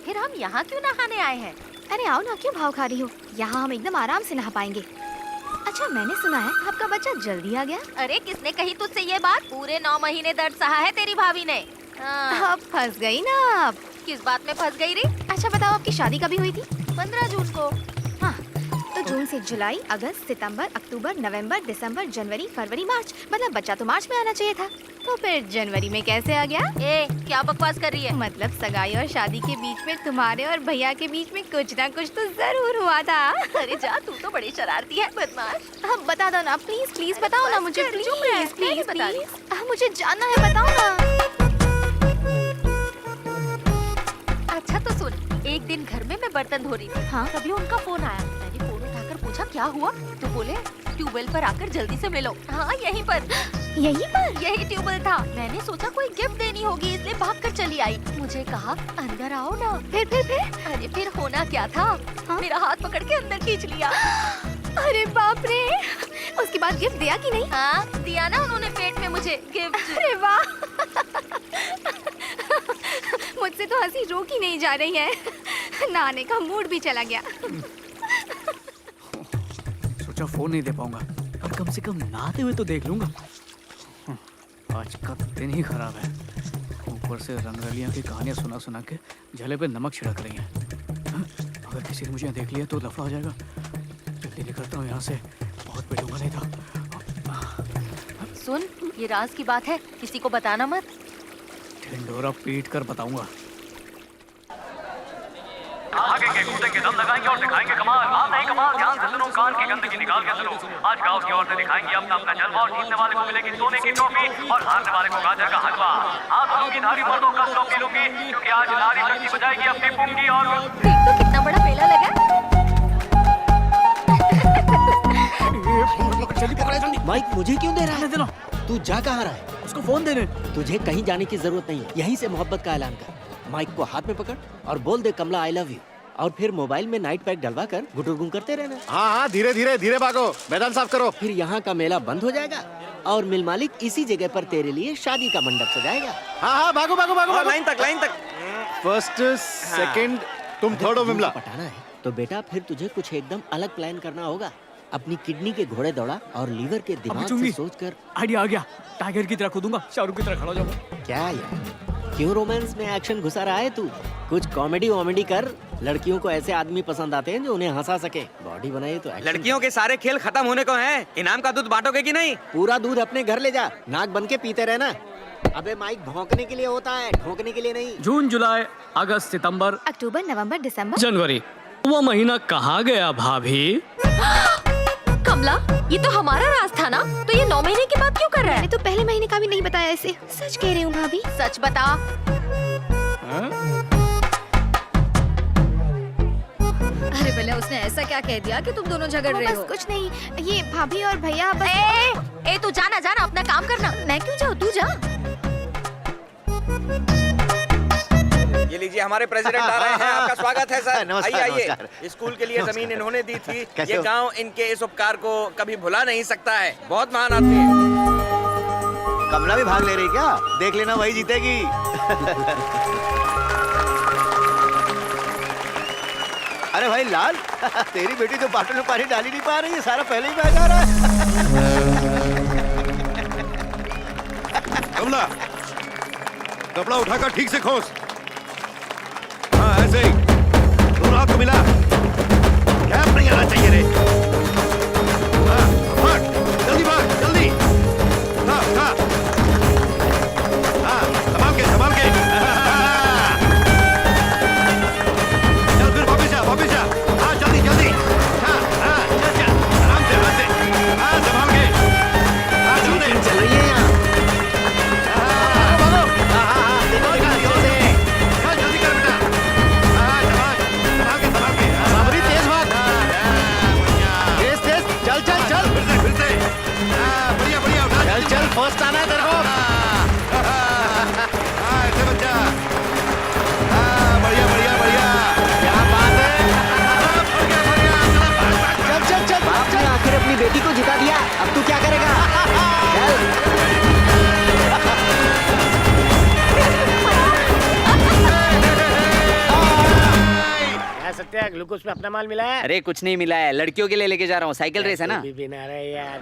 फिर हम यहाँ क्यों नहाने आए हैं? अरे आओ ना, क्यों भाव खा रही हो? यहाँ हम एकदम आराम से नहा पाएंगे। अच्छा, मैंने सुना है आपका बच्चा जल्दी आ गया। अरे किसने कही तुझसे ये बात? पूरे 9 महीने दर्द सहा है तेरी भाभी ने। अब फंस गई ना आप। किस बात में फंस गई रे? अच्छा बताओ, आपकी शादी कभी हुई थी? 15 जून को। हाँ, तो जून से जुलाई, अगस्त, सितंबर, अक्टूबर, नवंबर, दिसंबर, जनवरी, फरवरी, मार्च, मतलब बच्चा तो मार्च में आना चाहिए था। तो फिर जनवरी में कैसे आ गया? ए, क्या बकवास कर रही है? मतलब सगाई और शादी के बीच में तुम्हारे और भैया के बीच में कुछ ना कुछ तो जरूर हुआ था। अरे जा, तू तो बड़ी शरारती है, बदमाश। अब बता दो ना, प्लीज प्लीज बताओ ना मुझे, प्लीज प्लीज प्लीज, मुझे जानना है, बताओ ना। अच्छा तो सुन, एक दिन घर में मैं बर्तन धो रही थी, हाँ, तभी उनका फोन आया। मैंने फोन उठाकर पूछा क्या हुआ, तो बोले ट्यूबवेल पर आकर जल्दी से मिलो। हाँ, यहीं पर यही ट्यूबवेल था। मैंने सोचा कोई गिफ्ट देनी होगी, इसलिए भागकर चली आई। मुझे कहा अंदर आओ ना। फिर अरे फिर होना क्या था, हाँ? मेरा हाथ पकड़ के अंदर खींच लिया। अरे बाप रे, उसके बाद गिफ्ट दिया कि नहीं? हाँ, दिया ना उन्होंने पेट में मुझे गिफ्ट। अरे वाह मुझसे तो हंसी रोक ही नहीं जा रही है। नहाने का मूड भी चला गया। सोचा फोन नहीं दे पाऊंगा, पर कम से कम नहाते हुए तो देख लूंगा। आज का दिन ही खराब है, ऊपर से रंगरलियां की कहानियां सुना सुना के जले पे नमक छिड़क रही हैं। अगर किसी ने मुझे देख लिया तो लफड़ा हो जाएगा। जल्दी निकलता हूँ यहाँ से, बहुत पिटूंगा नहीं था। सुन, ये राज की बात है, किसी को बताना मत। ढिंडोरा पीट कर बताऊंगा। भागेंगे, कूदेंगे, दम लगाएंगे और दिखाएंगे कमाल। आप नहीं कमाल, ध्यान से सुनो, कान की गंदगी निकाल के सुनो। आज गांव की औरतें दिखाएंगी अपना अपना जलवा और जीतने वाले को मिलेगी सोने की ट्रॉफी और हारने वाले को गाजर का हलवा। आप लोगों की धारी मर्दों का ट्रॉफी लूंगी, क्योंकि आज नारी शक्ति बजाएगी अपनी पुंगी। और देख तो कितना बड़ा मेला लगा। माइक मुझे क्यों दे रहा है? तू जा कहाँ रहा है? उसको फोन देने। तुझे कहीं जाने की जरूरत नहीं है, यहीं से मोहब्बत का ऐलान कर। माइक को हाथ में पकड़ और बोल दे कमला आई लव यू, और फिर मोबाइल में नाइट पैक डलवा कर गुटुरगुम करते रहना। हाँ हाँ, धीरे धीरे धीरे भागो, मैदान साफ करो। फिर यहाँ का मेला बंद हो जाएगा और मिल मालिक इसी जगह पर तेरे लिए शादी का मंडप सजाएगा। हाँ हाँ, भागो भागो भागो, लाइन तक। फर्स्ट सेकंड, तुम थर्ड हो विमला। पटाना है तो बेटा फिर तुझे कुछ एकदम अलग प्लान करना होगा। अपनी किडनी के घोड़े दौड़ा और लीवर के दिमाग से सोचकर। आइडिया आ गया, टाइगर की तरह कूदूंगा, शाहरुख की तरह खड़ा हो जाऊंगा। क्या यार, क्यों रोमांस में एक्शन घुसा रहा है तू? कुछ कॉमेडी वॉमेडी कर। लड़कियों को ऐसे आदमी पसंद आते हैं जो उन्हें हंसा सके। बॉडी बनाई तो एक्शन। लड़कियों के सारे खेल खत्म होने को हैं। इनाम का दूध बांटोगे कि नहीं? पूरा दूध अपने घर ले जा, नाक बन के पीते रहना। अबे माइक भौंकने के लिए होता है, ठोकने के लिए नहीं। जून, जुलाई, अगस्त, सितंबर, अक्टूबर, नवंबर, दिसंबर, जनवरी। वो महीना कहाँ गया भाभी? कमला, ये तो हमारा राज था ना, तो ये 9 महीने के बाद क्यों कर रहा है? मैंने तो पहले महीने का भी नहीं बताया इसे। सच कह रही हूँ भाभी। सच बता। अरे भला उसने ऐसा क्या कह दिया कि तुम दोनों झगड़ रहे हो? कुछ नहीं, ये भाभी और भैया बस। ए तू जाना अपना काम करना। मैं क्यों जाऊँ, तू जा। ये लीजिए, हमारे प्रेसिडेंट आ रहे हैं, आपका स्वागत है सर। नमस्कार, आइए। नमस्कार। स्कूल के लिए जमीन इन्होंने दी थी। कैसे ये हो? गांव इनके इस उपकार को कभी भुला नहीं सकता है। बहुत महान आदमी है। कमला भी भाग ले रही क्या? देख लेना, वही जीतेगी। अरे भाई लाल, तेरी बेटी तो बाटल में पानी डाल ही नहीं पा रही है, सारा पहले ही बह जा रहा है। कमला, कपड़ा उठाकर ठीक से खोस। हाँ ऐसे ही, दोनों हाथ को मिला। गैप नहीं आना चाहिए रे। हाँ, भाग, जल्दी भाग, जल्दी। हाँ, हाँ, हाँ, संभाल के, संभाल के। चल फिर वापिस जा। हाँ, जल्दी, जल्दी। हाँ, हाँ, चल, आराम से। हाँ, संभाल के। हाँ, जल्दी। चल रही है यहाँ। हाँ, देखो, जोर से। फर्स्ट आना है तेरे को। ऐसे बच्चा। बढ़िया बढ़िया बढ़िया, क्या बात है। चल चल चल, बाप ने आखिर अपनी बेटी को जिता दिया, अब तू क्या करेगा? चल। सत्या ग्लूकोज में अपना माल मिला है? अरे कुछ नहीं मिला है, लड़कियों के लिए लेके जा रहा हूँ, साइकिल रेस है ना। भी बिना रहे यार।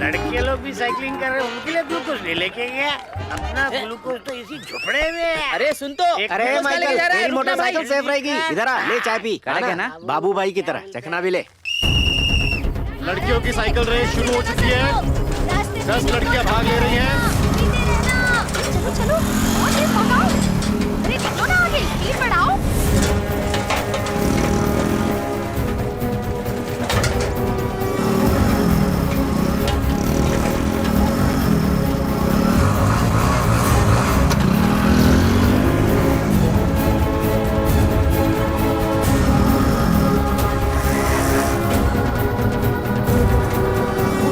लड़के लोग भी साइकिलिंग कर रहे हैं, उनके लिए ग्लूकोज नहीं लेके गया। अपना ग्लूकोज तो इसी झोपड़े में है। अरे सुन तो, अरे माइकल, तेरी मोटरसाइकिल सेफ रहेगी। इधर आ, ले चाय पी। है ना बाबू भाई की तरह चखना भी ले। लड़कियों की साइकिल रेस शुरू हो चुकी है। 10 लड़कियां भाग ले रही हैं। चलो चलो, और ये भगाओ। अरे बढ़ो ना आगे, स्पीड बढ़ाओ।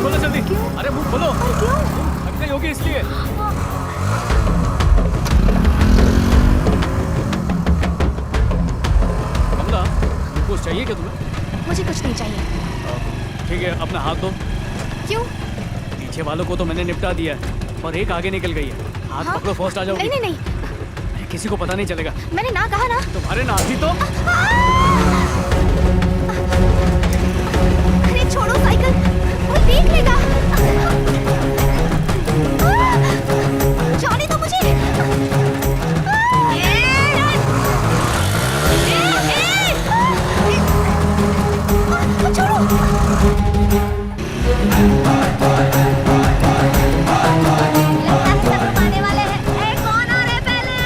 खोलो जल्दी। अरे मुंह खोलो। क्यों? थक गई होगी इसलिए। कमला, ग्लूकोज चाहिए क्या तुम्हें? मुझे कुछ नहीं चाहिए। ठीक है, अपना हाथ दो। क्यों? पीछे वालों को तो मैंने निपटा दिया है, और एक आगे निकल गई है। हाथ हाँ? पकड़ो, फर्स्ट आ जाओगी। नहीं नहीं नहीं, किसी को पता नहीं चलेगा। मैंने ना कहा ना। तुम्हारे नाम ही तो। अरे छोड़ो साइकिल, वो देख लेगा। जाने दो मुझे। छोड़ो। आने वाले हैं। कौन आ रहे हैं पहले?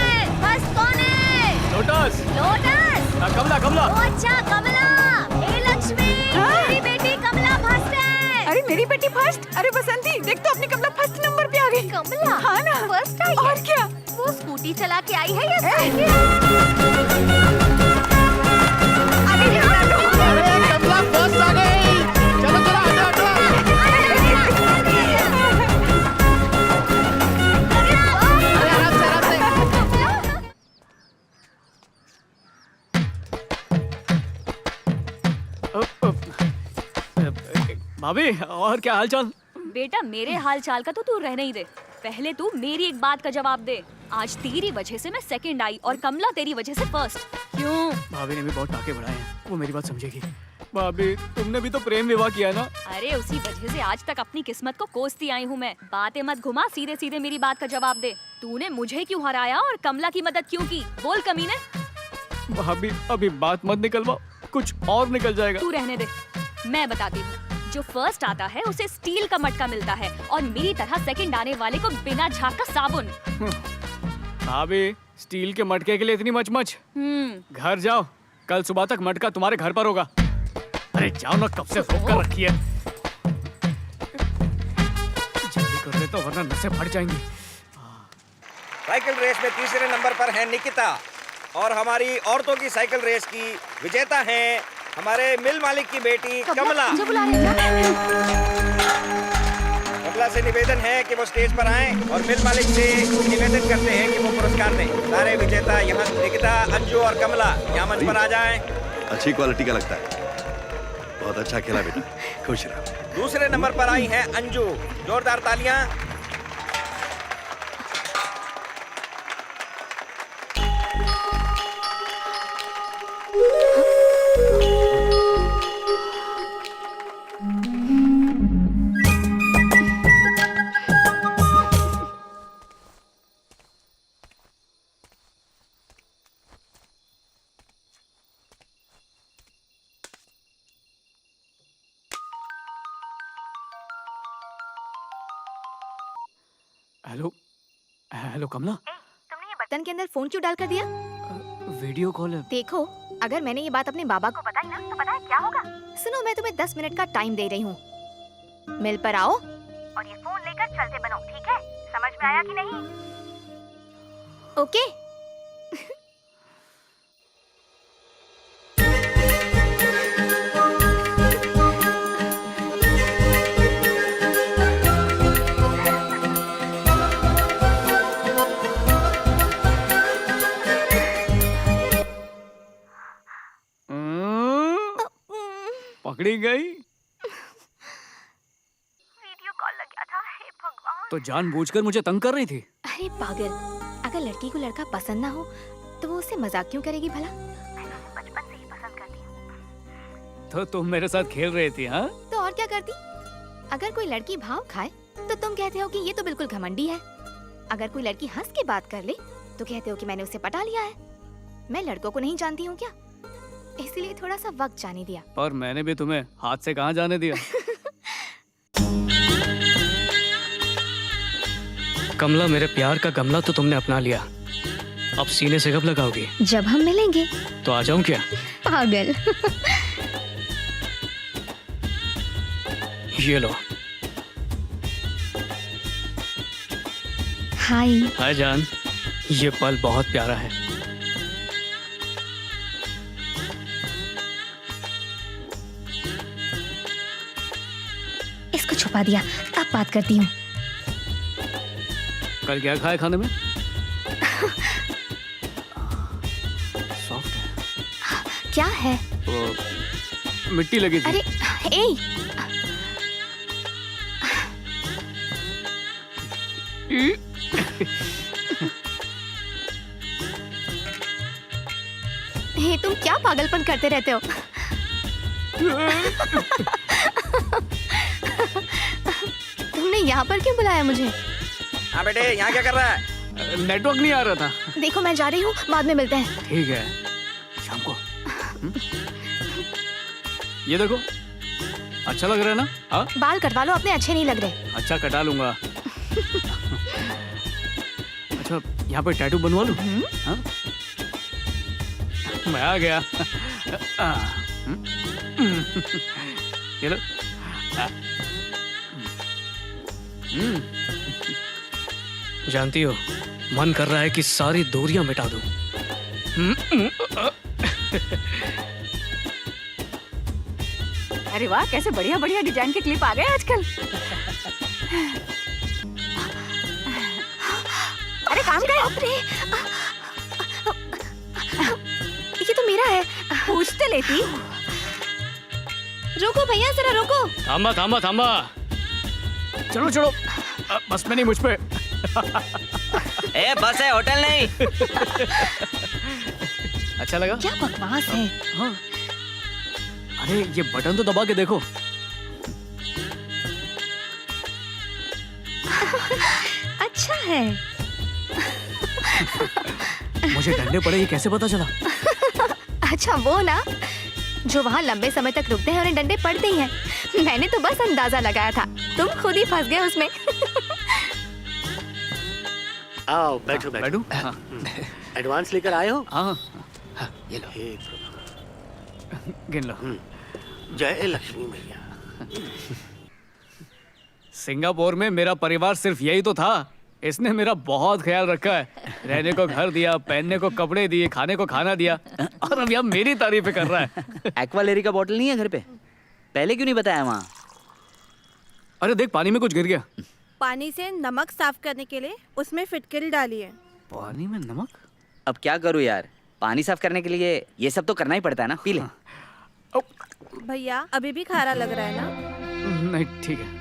बस कौन है? लोटस। लोटस। कमला कमला। ओ अच्छा कमला। ए लक्ष्मी, मेरी बेटी कमला फर्स्ट है। अरे मेरी बेटी फर्स्ट? अरे बसंती देख तो अपनी कमला फर्स्ट नंबर पे आ गई। कमला? हाँ ना, फर्स्ट आई है। और क्या? वो स्कूटी चला के आई है या साइकिल? अरे कमला फर्स्ट आ गई। चलो चलो, हटो हटो। अरे आराम से आराम से। भाभी, और क्या हालचाल? बेटा मेरे हाल चाल का तो तू रहने ही दे, पहले तू मेरी एक बात का जवाब दे। आज तेरी वजह से मैं सेकंड आई और कमला तेरी वजह से फर्स्ट। क्यों? भाभी ने भी बहुत टाके बढ़ाए हैं, वो मेरी बात समझेगी। भाभी, तुमने भी तो प्रेम विवाह किया है ना? अरे उसी वजह से आज तक अपनी किस्मत को कोसती आई हूँ मैं। बातें मत घुमा, सीधे सीधे मेरी बात का जवाब दे। तूने मुझे क्यों हराया और कमला की मदद क्यों की? बोल कमीने। भाभी, अभी बात मत निकलवाओ, कुछ और निकल जाएगा। तू रहने दे, मैं बताती हूँ। जो फर्स्ट आता है उसे स्टील का मटका मिलता है और मेरी तरह सेकंड आने वाले को बिना झाग का साबुन। भाभी, स्टील के मटके के लिए इतनी मचमच? घर जाओ, कल सुबह तक मटका तुम्हारे घर पर होगा। अरे जाओ ना, कब से रोक कर रखी है। जल्दी कर दे तो वरना नसें फट जाएंगी। साइकिल रेस में तीसरे नंबर पर है निकिता और हमारी औरतों की साइकिल रेस की विजेता हैं हमारे मिल मालिक की बेटी कमला। कमला से निवेदन है कि वो स्टेज पर आएं और मिल मालिक से निवेदन करते हैं कि वो पुरस्कार दें। सारे विजेता यहाँ निकिता, अंजू और कमला यहाँ मंच पर आ जाएं। अच्छी क्वालिटी का लगता है, बहुत अच्छा खेला बेटा, खुश रहो। दूसरे नंबर पर आई हैं अंजू, जोरदार तालियां। हेलो हेलो कमला, तुमने ये बटन के अंदर फोन क्यों डाल कर दिया? वीडियो कॉल है। देखो, अगर मैंने ये बात अपने बाबा को बताई ना तो पता है क्या होगा? सुनो, मैं तुम्हें 10 मिनट का टाइम दे रही हूँ, मिल पर आओ और ये फोन लेकर चलते बनो, ठीक है? समझ में आया कि नहीं? ओके? पकड़ी गई। वीडियो कॉल लग गया था, हे भगवान। तो जानबूझकर मुझे तंग कर रही थी। अरे पागल, अगर लड़की को लड़का पसंद ना हो तो वो उससे मजाक क्यों करेगी भला? मैं उसे बचपन से ही पसंद करती हूँ। तो तुम मेरे साथ खेल रही थी, हाँ? तो और क्या करती? अगर कोई लड़की भाव खाए तो तुम कहते हो कि ये तो बिल्कुल घमंडी है। अगर कोई लड़की हंस के बात कर ले तो कहते हो कि मैंने उसे पटा लिया है। मैं लड़कों को नहीं जानती हूँ क्या, इसलिए थोड़ा सा वक्त जाने दिया। और मैंने भी तुम्हें हाथ से कहाँ जाने दिया। कमला, मेरे प्यार का गमला तो तुमने अपना लिया, अब सीने से कब लगाओगी? जब हम मिलेंगे। तो आ जाऊं क्या? पागल। ये लो। हाय। हाय जान, ये पल बहुत प्यारा है। इसको छुपा दिया, अब बात करती हूँ। कल क्या खाया खाने में? सॉफ्ट है। क्या है? वो मिट्टी लगी थी। अरे ए, हे तुम क्या पागलपन करते रहते हो? तुमने यहाँ पर क्यों बुलाया मुझे? हाँ बेटे, यहाँ क्या कर रहा है? नेटवर्क नहीं आ रहा था। देखो मैं जा रही हूँ, बाद में मिलते हैं। ठीक है, शाम को। ये देखो, अच्छा लग रहा है ना? हाँ? बाल कटवा लो अपने, अच्छे नहीं लग रहे। अच्छा, कटा लूंगा। अच्छा, यहाँ पे टैटू बनवा लूं? हाँ? मैं आ गया। ये लो। जानती हो, मन कर रहा है कि सारी दूरियां मिटा दूं। अरे वाह, कैसे बढ़िया बढ़िया डिजाइन के क्लिप आ गए आजकल। अरे काम कर। ये तो मेरा है। पूछ तो लेती। रुको भैया, जरा रुको। थामा थामा थामा, चलो चलो। बस में नहीं, मुझ पे। ए बस है, होटल नहीं। अच्छा लगा? क्या बकवास है। हाँ। अरे ये बटन तो दबा के देखो। अच्छा है। मुझे डंडे पड़े, ये कैसे पता चला? अच्छा वो ना, जो वहाँ लंबे समय तक रुकते हैं उन्हें डंडे पड़ते ही हैं। मैंने तो बस अंदाजा लगाया था, तुम खुद ही फंस गए उसमें। आओ बैठो बैठो। हाँ। एडवांस लेकर आए हो? हाँ। ये लो। गिन लो। जय लक्ष्मी मैया। सिंगापुर में मेरा परिवार सिर्फ यही तो था। इसने मेरा बहुत ख्याल रखा है। रहने को घर दिया, पहनने को कपड़े दिए, खाने को खाना दिया, और अब यहाँ मेरी तारीफें कर रहा है। एक्वालेरी का बोतल नहीं है घर पे? पहले क्यों नहीं बताया वहाँ? अरे देख, पानी में कुछ गिर गया। पानी से नमक साफ करने के लिए उसमें फिटकरी डाली है। पानी में नमक? अब क्या करूँ यार, पानी साफ करने के लिए ये सब तो करना ही पड़ता है ना। पी ले। भैया अभी भी खारा लग रहा है ना? नहीं, ठीक है।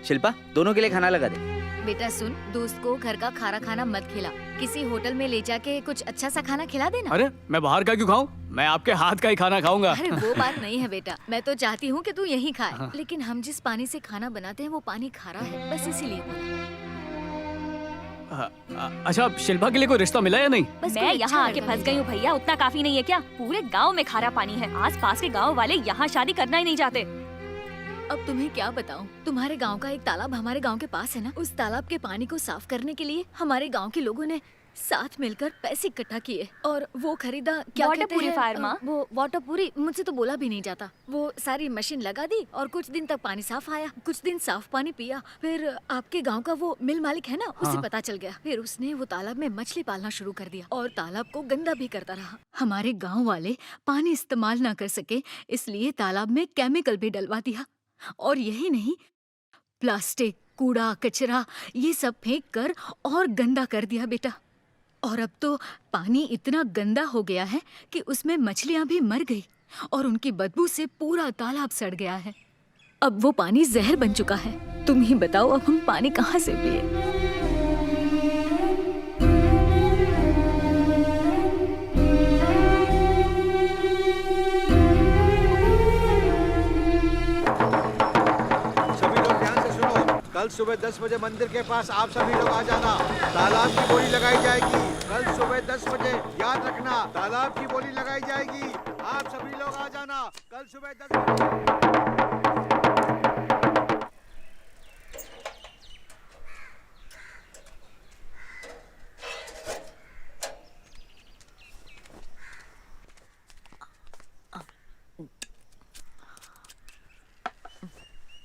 शिल्पा, दोनों के लिए खाना लगा दे। बेटा सुन, दोस्त को घर का खाना खाना मत खिला, किसी होटल में ले जाके कुछ अच्छा सा खाना खिला देना। अरे मैं बाहर का क्यों खाऊं? मैं आपके हाथ का ही खाना खाऊंगा। अरे वो बात नहीं है बेटा, मैं तो चाहती हूँ कि तू यहीं खाए, लेकिन हम जिस पानी से खाना बनाते हैं वो पानी खारा है, बस इसीलिए बोला। अच्छा, शिल्पा के लिए कोई रिश्ता मिला या नहीं? मैं यहाँ आके फंस गई हूँ भैया, उतना काफी नहीं है क्या? पूरे गांव में खारा पानी है, आस पास के गांव वाले यहाँ शादी करना ही नहीं चाहते। अब तुम्हें क्या बताऊं, तुम्हारे गांव का एक तालाब हमारे गांव के पास है ना, उस तालाब के पानी को साफ करने के लिए हमारे गांव के लोगों ने साथ मिलकर पैसे इकट्ठा किए और वो खरीदा, क्या वाटर कहते हैं, प्यूरीफायर माँ? वो वाटर पूरी, मुझसे तो बोला भी नहीं जाता। वो सारी मशीन लगा दी और कुछ दिन तक पानी साफ आया, कुछ दिन साफ पानी पिया, फिर आपके गांव का वो मिल मालिक है ना, उसे पता चल गया, फिर उसने वो तालाब में मछली पालना शुरू कर दिया और तालाब को गंदा भी करता रहा। हमारे गाँव वाले पानी इस्तेमाल न कर सके, इसलिए तालाब में केमिकल भी डलवा दिया। और यही नहीं, प्लास्टिक, कूड़ा कचरा ये सब फेंक कर और गंदा कर दिया बेटा। और अब तो पानी इतना गंदा हो गया है कि उसमें मछलियां भी मर गई और उनकी बदबू से पूरा तालाब सड़ गया है। अब वो पानी जहर बन चुका है। तुम ही बताओ अब हम पानी कहाँ से पिए? कल सुबह 10 बजे मंदिर के पास आप सभी लोग आ जाना। तालाब की बोली लगाई जाएगी। कल सुबह 10 बजे याद रखना, तालाब की बोली लगाई जाएगी। आप सभी लोग आ जाना कल सुबह 10 बजे।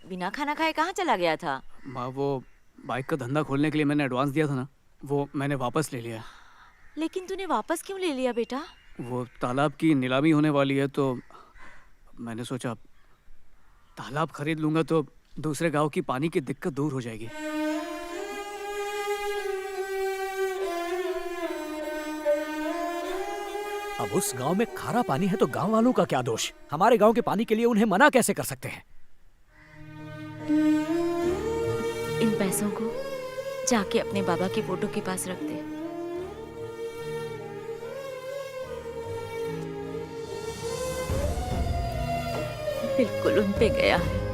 बिना खाना खाए कहाँ चला गया था? माँ, वो बाइक का धंधा खोलने के लिए मैंने एडवांस दिया था ना, वो मैंने वापस ले लिया। लेकिन तूने वापस क्यों ले लिया बेटा? वो तालाब की नीलामी होने वाली है तो मैंने सोचा तालाब खरीद लूंगा तो दूसरे गांव की पानी की दिक्कत दूर हो जाएगी। अब उस गांव में खारा पानी है तो गांव वालों का क्या दोष? हमारे गांव के पानी के लिए उन्हें मना कैसे कर सकते हैं? इन पैसों को जाके अपने बाबा की फोटो के पास रख दे। बिल्कुल उन पे गया है।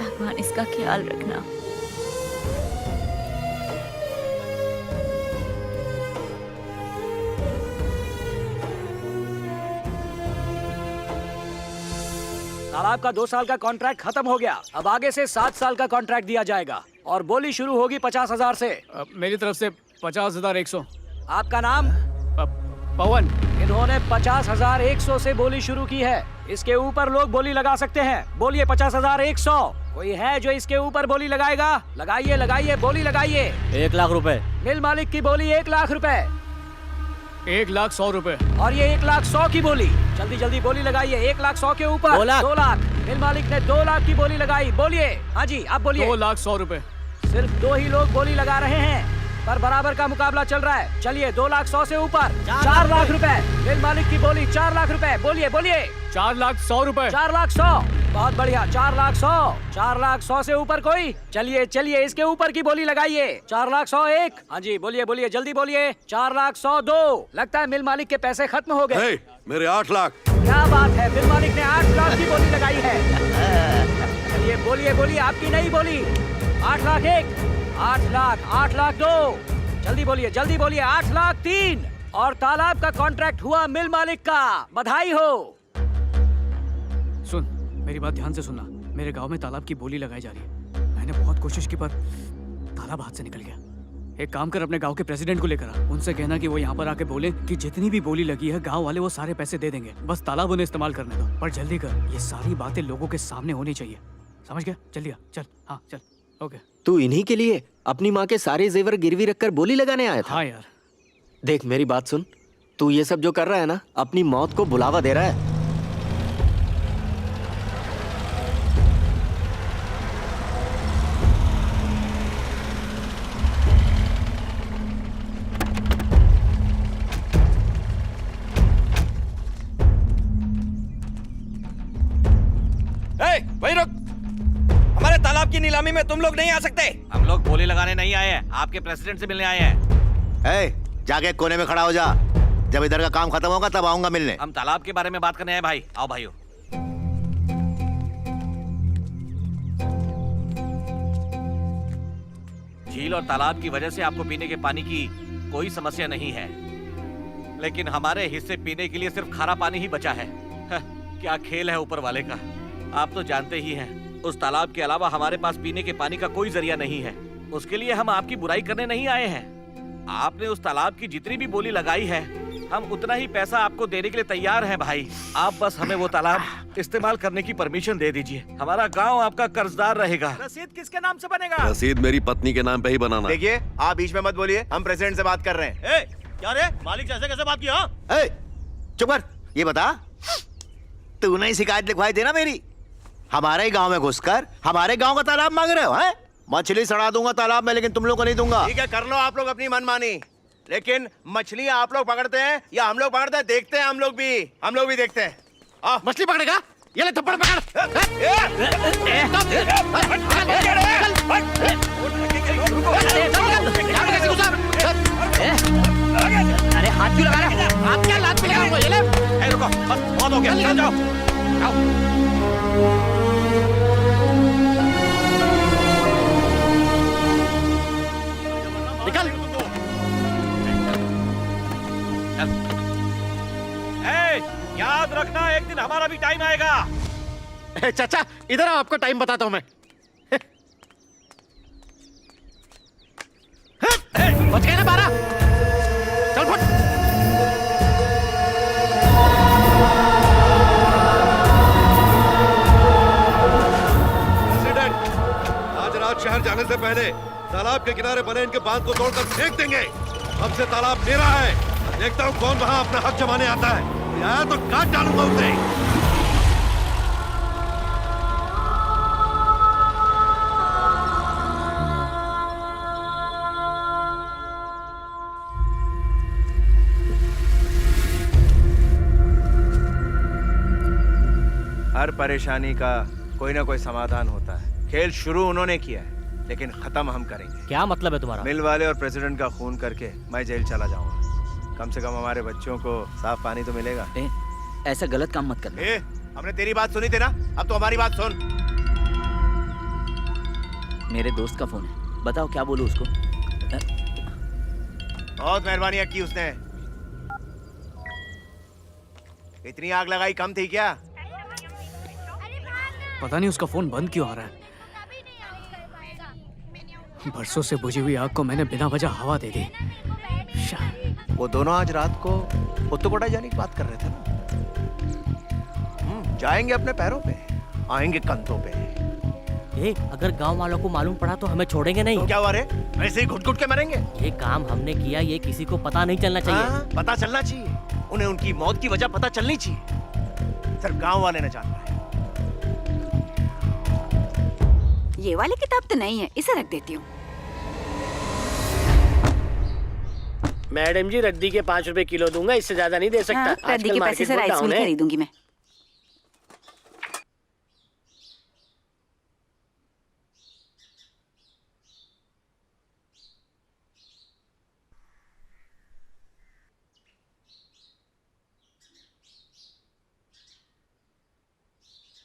भगवान इसका ख्याल रखना। तालाब का 2 साल का कॉन्ट्रैक्ट खत्म हो गया। अब आगे से 7 साल का कॉन्ट्रैक्ट दिया जाएगा और बोली शुरू होगी 50,000 से। मेरी तरफ से 50,100। आपका नाम? पवन। इन्होंने 50,100 से बोली शुरू की है। इसके ऊपर लोग बोली लगा सकते हैं। बोलिए 50,100। कोई है जो इसके ऊपर बोली लगाएगा? लगाइए लगाइए, बोली लगाइए। 1 लाख रुपए। मिल मालिक की बोली 1 लाख रुपए। 1,100,000 रुपए। और ये 1,100,000 की बोली। जल्दी जल्दी बोली लगाइए। 1,100,000 के ऊपर 2 लाख। 2 लाख। मिल मालिक ने 2 लाख की बोली लगाई। बोलिए। हाँ जी, आप बोलिए। 2,100,000 रुपए। सिर्फ 2 ही लोग बोली लगा रहे हैं पर बराबर का मुकाबला चल रहा है। चलिए 2,100,000 से ऊपर 4 लाख रुपए। मिल मालिक की बोली 4 लाख रुपए। बोलिए बोलिए। 4,100,000 रुपए। 4,100,000। बहुत बढ़िया। 4,100,000। 4,100,000 से ऊपर कोई? चलिए चलिए इसके ऊपर की बोली लगाइए। 4,100,000। हाँ जी बोलिए बोलिए, जल्दी बोलिए। 4,100,002। लगता है मिल मालिक के पैसे खत्म हो गए। हे, मेरे 8 लाख। क्या बात है, मिल मालिक ने 8 लाख की बोली लगाई है। चलिए बोलिए बोलिए, आपकी नहीं बोली। 8,01,000, 8,00,000, 8,02,000। जल्दी बोलिए जल्दी बोलिए। 8,03,000। और तालाब का कॉन्ट्रैक्ट हुआ मिल मालिक का। बधाई हो। सुन, मेरी बात ध्यान से सुनना। मेरे गांव में तालाब की बोली लगाई जा रही है। मैंने बहुत कोशिश की पर तालाब हाथ से निकल गया। एक काम कर, अपने गांव के प्रेसिडेंट को लेकर आ। उनसे कहना कि वो यहाँ पर आके बोले कि जितनी भी बोली लगी है गांव वाले वो सारे पैसे दे देंगे। बस तालाब उन्हें इस्तेमाल करने दो। पर जल्दी कर, ये सारी बातें लोगों के सामने होनी चाहिए। समझ गया? जल्दी आ। चल। हाँ चल। ओके। तू इन्हीं के लिए अपनी माँ के सारे जेवर गिरवी रखकर बोली लगाने आया था? हाँ यार। देख मेरी बात सुन, तू ये सब जो कर रहा है ना, अपनी मौत को बुलावा दे रहा है। वही रुक। हमारे तालाब की नीलामी में तुम लोग नहीं आ सकते। हम लोग बोली लगाने नहीं आए हैं, आपके प्रेसिडेंट से मिलने आए हैं। जाके कोने में खड़ा हो जा। जब इधर का काम खत्म होगा तब आऊंगा मिलने। हम तालाब के बारे में बात करने आए भाई। आओ भाइयों। झील और तालाब की वजह से आपको पीने के पानी की कोई समस्या नहीं है, लेकिन हमारे हिस्से पीने के लिए सिर्फ खारा पानी ही बचा है। क्या खेल है ऊपर वाले का। आप तो जानते ही हैं, उस तालाब के अलावा हमारे पास पीने के पानी का कोई जरिया नहीं है। उसके लिए हम आपकी बुराई करने नहीं आए हैं। आपने उस तालाब की जितनी भी बोली लगाई है, हम उतना ही पैसा आपको देने के लिए तैयार हैं भाई। आप बस हमें वो तालाब इस्तेमाल करने की परमिशन दे दीजिए। हमारा गांव आपका कर्जदार रहेगा। रसीद किसके नाम से बनेगा? रसीद मेरी पत्नी के नाम पे ही बनाना। देखिए, आप बीच में मत बोलिए, हम प्रेसिडेंट से बात कर रहे हैं। क्या रे मालिक जैसे कैसे बात किया? चुप कर। ये बता, तूने ही शिकायत लिखवाई थी ना मेरी? हमारे ही गांव में घुसकर हमारे गांव का तालाब मांग रहे हो? हैं? मछली सड़ा दूंगा तालाब में, लेकिन तुम लोग को नहीं दूंगा। ठीक है, कर लो आप लोग अपनी मनमानी, लेकिन मछली आप लोग पकड़ते हैं या हम लोग पकड़ते हैं? देखते हैं हम लोग भी देखते हैं। मछली पकड़ेगा? ये ले थप्पड़ पकड़। अरे हाथ क्यों लगा रहे हो? आप क्या लात पे लगाओगे? ये ले। रुको, बस बहुत हो गया, जाओ जाओ। निकल। याद रखना, एक दिन हमारा भी टाइम आएगा। चाचा इधर आओ, आपको टाइम बताता हूं मैं। बच गए ना 12? चल फुट। प्रेसिडेंट, आज रात शहर जाने से पहले तालाब के किनारे बने इनके बांध को तोड़कर फेंक देंगे। अब से तालाब मेरा है। देखता हूँ कौन वहाँ अपना हक जमाने आता है। आया तो काट डालूंगा उसे। हर परेशानी का कोई ना कोई समाधान होता है। खेल शुरू उन्होंने किया है, लेकिन खत्म हम करेंगे। क्या मतलब है तुम्हारा? मिल वाले और प्रेसिडेंट का खून करके मैं जेल चला जाऊंगा। कम से कम हमारे बच्चों को साफ पानी तो मिलेगा। ऐसा गलत काम मत करना। हमने तेरी बात सुनी थी ना, अब तो हमारी बात सुन। मेरे दोस्त का फोन है, बताओ क्या बोलूं उसको। बहुत मेहरबानी की उसने। इतनी आग लगाई कम थी क्या? पता नहीं उसका फोन बंद क्यों आ रहा है। बरसों से बुझी हुई आग को मैंने बिना वजह हवा दे दी। वो दोनों आज रात को उत्तरकोटा जाने की बात कर रहे थे ना। जाएंगे अपने पैरों पे, आएंगे कंधों पे। अगर गांव वालों को मालूम पड़ा तो हमें छोड़ेंगे नहीं। तो क्या हुआ रे? ऐसे ही घुट-घुट के मरेंगे। ये काम हमने किया, ये किसी को पता नहीं चलना चाहिए। पता चलना चाहिए। उन्हें उनकी मौत की वजह पता चलनी चाहिए। सिर्फ गांव वाले न जान पाए। ये वाली किताब तो नहीं है, इसे रख देती हूँ। मैडम जी, रद्दी के 5 रुपए किलो दूंगा, इससे ज्यादा नहीं दे सकता। हाँ, रद्दी के पैसे से राइस मिल खरीदूंगी मैं।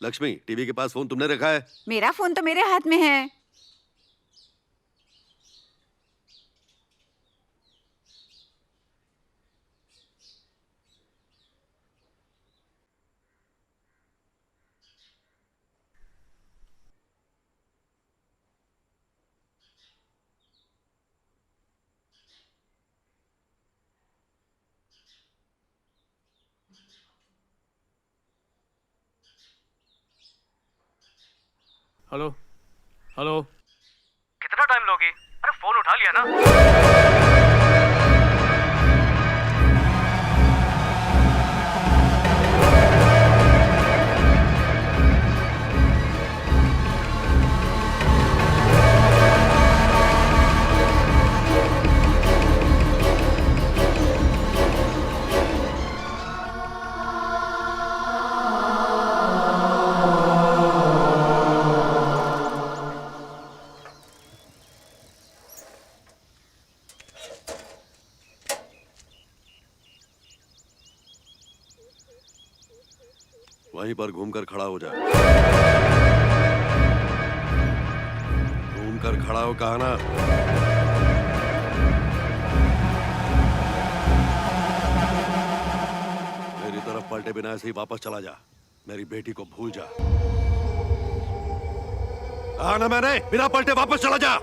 लक्ष्मी, टीवी के पास फोन तुमने रखा है? मेरा फोन तो मेरे हाथ में है। Hello hello. कितना टाइम लोगे? अरे फोन उठा लिया ना। वहीं पर घूमकर खड़ा हो जा। घूमकर खड़ा हो, कहा ना। मेरी तरफ पलटे बिना ऐसे ही वापस चला जा। मेरी बेटी को भूल जा। कहा ना मैंने, बिना पलटे वापस चला जा।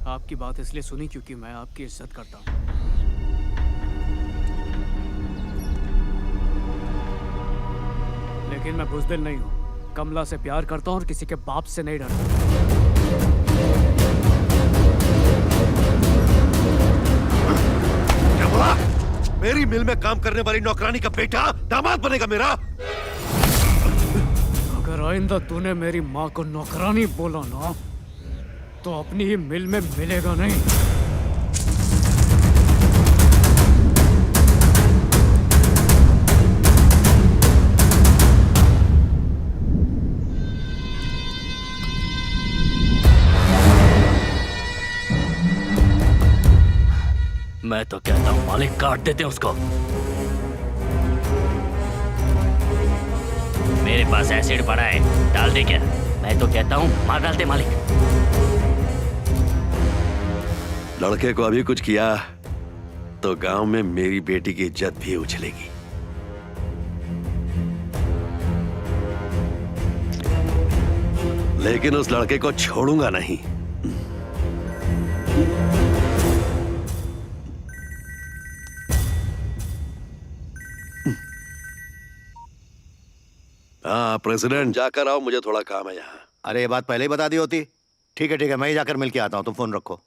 आपकी बात इसलिए सुनी क्योंकि मैं आपकी इज्जत करता हूँ। लेकिन मैं बुजदिल नहीं हूँ। कमला से प्यार करता हूँ और किसी के बाप से नहीं डरता। क्या बोला? मेरी मिल में काम करने वाली नौकरानी का बेटा दामाद बनेगा मेरा? अगर आइंदा तूने मेरी माँ को नौकरानी बोला ना तो अपनी ही मिल में मिलेगा नहीं। मैं तो कहता हूँ मालिक काट देते हैं उसको। मेरे पास एसिड पड़ा है, डाल दे क्या? मैं तो कहता हूँ मार डालते मालिक। लड़के को अभी कुछ किया तो गांव में मेरी बेटी की इज्जत भी उछलेगी। लेकिन उस लड़के को छोड़ूंगा नहीं। हाँ प्रेसिडेंट, जाकर आओ, मुझे थोड़ा काम है यहाँ। अरे ये बात पहले ही बता दी होती। ठीक है मैं ही जाकर मिल के आता हूँ, तुम फोन रखो।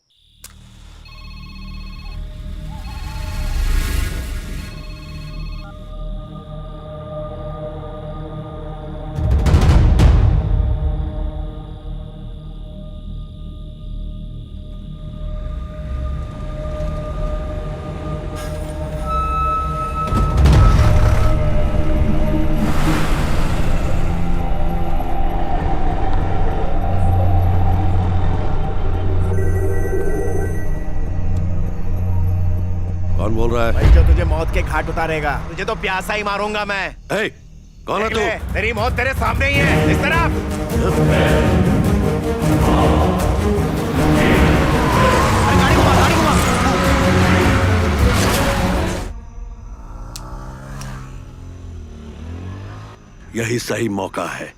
कौन बोल रहा है? भाई जो तुझे मौत के घाट उतारेगा, तुझे तो प्यासा ही मारूंगा मैं। हे, कौन है तू? तेरी मौत तेरे सामने ही है, इस तरफ। गाड़ी घुमा, गाड़ी घुमा। यही सही मौका है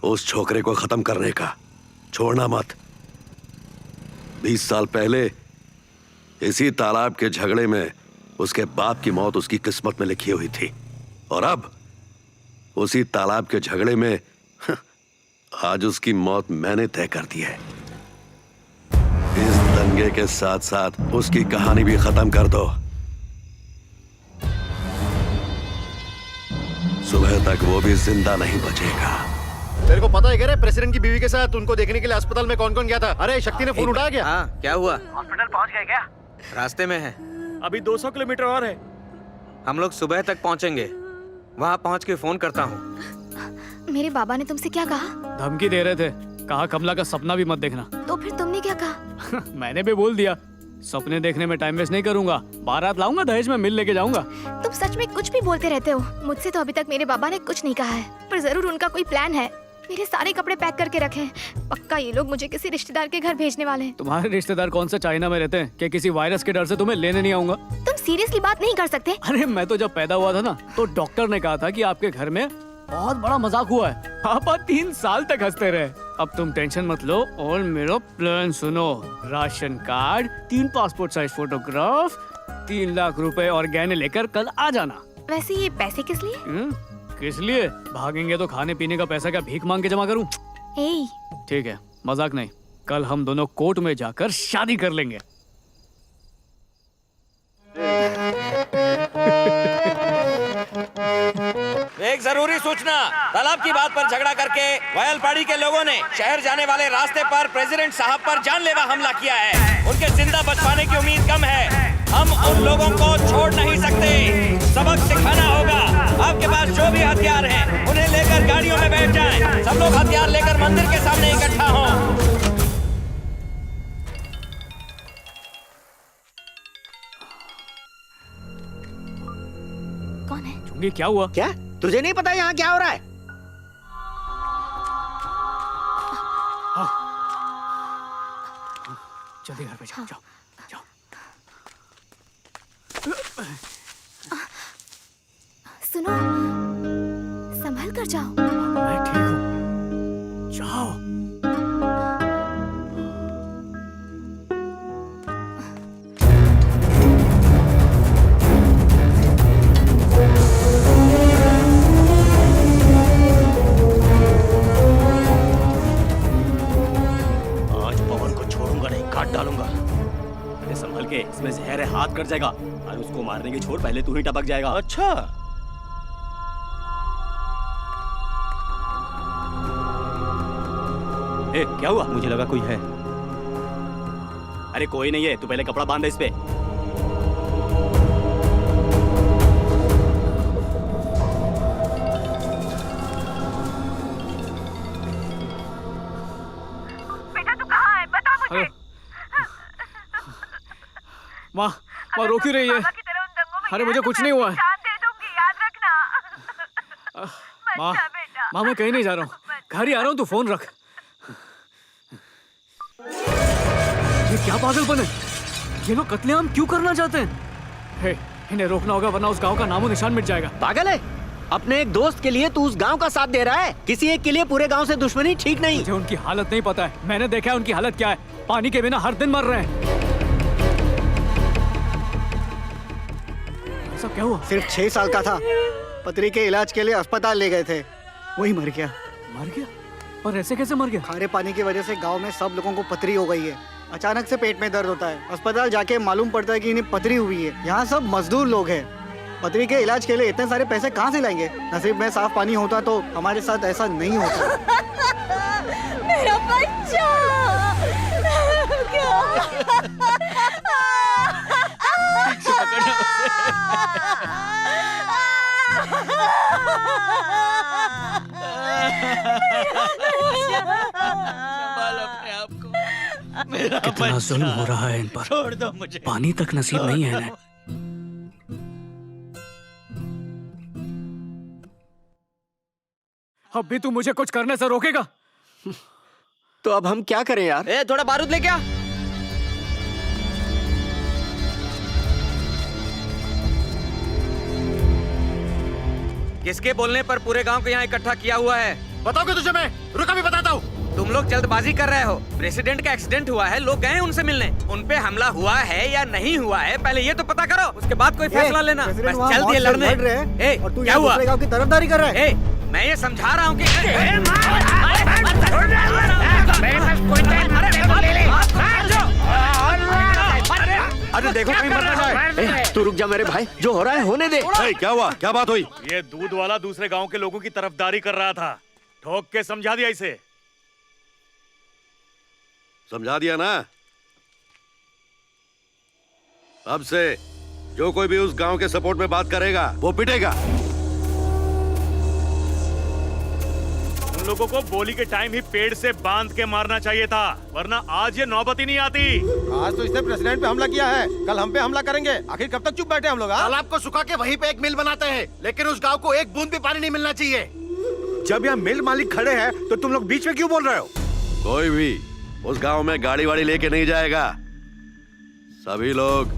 उस छोकरे को खत्म करने का। छोड़ना मत। 20 साल पहले इसी तालाब के झगड़े में उसके बाप की मौत उसकी किस्मत में लिखी हुई थी, और अब उसी तालाब के झगड़े में आज उसकी मौत मैंने तय कर दी है। इस दंगे के साथ साथ उसकी कहानी भी खत्म कर दो। सुबह तक वो भी जिंदा नहीं बचेगा। तेरे को पता है क्या रे, प्रेसिडेंट की बीवी के साथ उनको देखने के लिए अस्पताल में कौन कौन गया था? अरे शक्ति ने फोन उठाया क्या? हाँ, क्या हुआ? हॉस्पिटल पहुंच गए क्या? रास्ते में है। अभी 200 किलोमीटर और है। हम लोग सुबह तक पहुंचेंगे। वहाँ पहुंच के फोन करता हूँ। मेरे बाबा ने तुमसे क्या कहा? धमकी दे रहे थे, कहा कमला का सपना भी मत देखना। तो फिर तुमने क्या कहा? मैंने भी बोल दिया, सपने देखने में टाइम वेस्ट नहीं करूंगा, बारात लाऊंगा, दहेज में मिल लेके जाऊंगा। तुम सच में कुछ भी बोलते रहते हो। मुझसे तो अभी तक मेरे बाबा ने कुछ नहीं कहा है, पर जरूर उनका कोई प्लान है। मेरे सारे कपड़े पैक करके रखे हैं। पक्का ये लोग मुझे किसी रिश्तेदार के घर भेजने वाले हैं। तुम्हारे रिश्तेदार कौन सा चाइना में रहते हैं कि किसी वायरस के डर से तुम्हें लेने नहीं आऊंगा? तुम सीरियसली बात नहीं कर सकते? अरे मैं तो जब पैदा हुआ था ना, तो डॉक्टर ने कहा था कि आपके घर में बहुत बड़ा मजाक हुआ है। पापा 3 साल तक हंसते रहे। अब तुम टेंशन मत लो और मेरा प्लान सुनो। Ration card, 3 passport size photograph, 3 lakh रुपए और गहने लेकर कल आ जाना। वैसे ये पैसे किस लिए? किस लिए? भागेंगे तो खाने पीने का पैसा क्या भीख मांग के जमा करूं? ठीक है, मजाक नहीं। कल हम दोनों कोर्ट में जाकर शादी कर लेंगे। एक जरूरी सूचना। तालाब की बात पर झगड़ा करके वायलपाड़ी के लोगों ने शहर जाने वाले रास्ते पर प्रेसिडेंट साहब पर जानलेवा हमला किया है। उनके जिंदा बच पाने की उम्मीद कम है। हम उन लोगों को छोड़ नहीं सकते। सबक सिखाना होगा। आपके पास जो भी हथियार हैं, उन्हें लेकर गाड़ियों में बैठ जाएं। सब लोग हथियार लेकर मंदिर के सामने इकट्ठा हों। कौन है? चुंगी, क्या हुआ? क्या तुझे नहीं पता यहाँ क्या हो रहा है? जल्दी घर पे जाओ, जाओ। सुनो, संभल कर जाओ। मैं ठीक हूँ, जाओ। संभल के, इसमें जहर है, हाथ कट जाएगा। और उसको मारने की छोड़, पहले तू ही टपक जाएगा। अच्छा, ए, क्या हुआ? मुझे लगा कोई है। अरे कोई नहीं है, तू पहले कपड़ा बांध दे इस पे। बेटा तू कहाँ है? बता मुझे। माँ, माँ रो क्यों रही है? अरे मुझे कुछ नहीं हुआ है। जान दे दूंगी, याद रखना। माँ, माँ मैं कहीं नहीं जा रहा हूँ, घर ही आ रहा हूँ, तू फोन रख। ये क्या पागलपन है? ये लोग कत्लेआम क्यों करना चाहते हैं? हे, इन्हें रोकना होगा वरना उस गांव का नामो निशान मिट जाएगा। पागल है? अपने एक दोस्त के लिए तू उस गांव का साथ दे रहा है? किसी एक के लिए पूरे गांव से दुश्मनी ठीक नहीं। मुझे उनकी हालत नहीं पता है, मैंने देखा है उनकी हालत क्या है। पानी के बिना हर दिन मर रहे हैं। सब क्या हुआ? सिर्फ 6 साल का था, पथरी के इलाज के लिए अस्पताल ले गए थे, वही मर गया। मर गया? और ऐसे कैसे मर गया? खारे पानी की वजह से गांव में सब लोगों को पथरी हो गई है। अचानक से पेट में दर्द होता है, अस्पताल जाके मालूम पड़ता है कि इन्हें पथरी हुई है। यहाँ सब मजदूर लोग हैं, पथरी के इलाज के लिए इतने सारे पैसे कहाँ से लाएंगे? नसीब में साफ पानी होता तो हमारे साथ ऐसा नहीं होता। मेरा बच्चा कितना जुल्म हो रहा है इन पर। छोड़ दो मुझे। पानी तक नसीब नहीं है इन्हें। अब भी तू मुझे कुछ करने से रोकेगा? तो अब हम क्या करें यार? ए, थोड़ा बारूद लेके आ। किसके बोलने पर पूरे गांव को यहाँ इकट्ठा किया हुआ है? बताओगे तुझे मैं? रुका भी बताता हूँ। तुम लोग जल्दबाजी कर रहे हो। प्रेसिडेंट का एक्सीडेंट हुआ है, लोग गए हैं उनसे मिलने। उन पे हमला हुआ है या नहीं हुआ है, पहले ये तो पता करो, उसके बाद कोई फैसला लेना। बस चल दिए लड़ने। और तू क्या हुआ? दूसरे गांव की तरफदारी कर रहा है? मैं ये समझा रहा हूँ कि अरे देखो कहीं मर ना जाए। तू रुक जा मेरे भाई, जो हो रहा है होने दे। क्या हुआ? क्या बात हुई? ये दूध वाला दूसरे गांव के लोगों की तरफदारी कर रहा था, ठोक के समझा दिया इसे। समझा दिया ना? अब से जो कोई भी उस गांव के सपोर्ट में बात करेगा वो पिटेगा। उन लोगों को बोली के टाइम ही पेड़ से बांध के मारना चाहिए था, वरना आज ये नौबत ही नहीं आती। आज तो इसने प्रेसिडेंट पे हमला किया है, कल हम पे हमला करेंगे। आखिर कब तक चुप बैठे हम लोग? तालाब को सुखा के वहीं पे एक मिल बनाते हैं, लेकिन उस गांव को एक बूंद भी पानी नहीं मिलना चाहिए। जब यहाँ मिल मालिक खड़े हैं तो तुम लोग बीच में क्यों बोल रहे हो? कोई भी उस गांव में गाड़ी वाड़ी लेके नहीं जाएगा। सभी लोग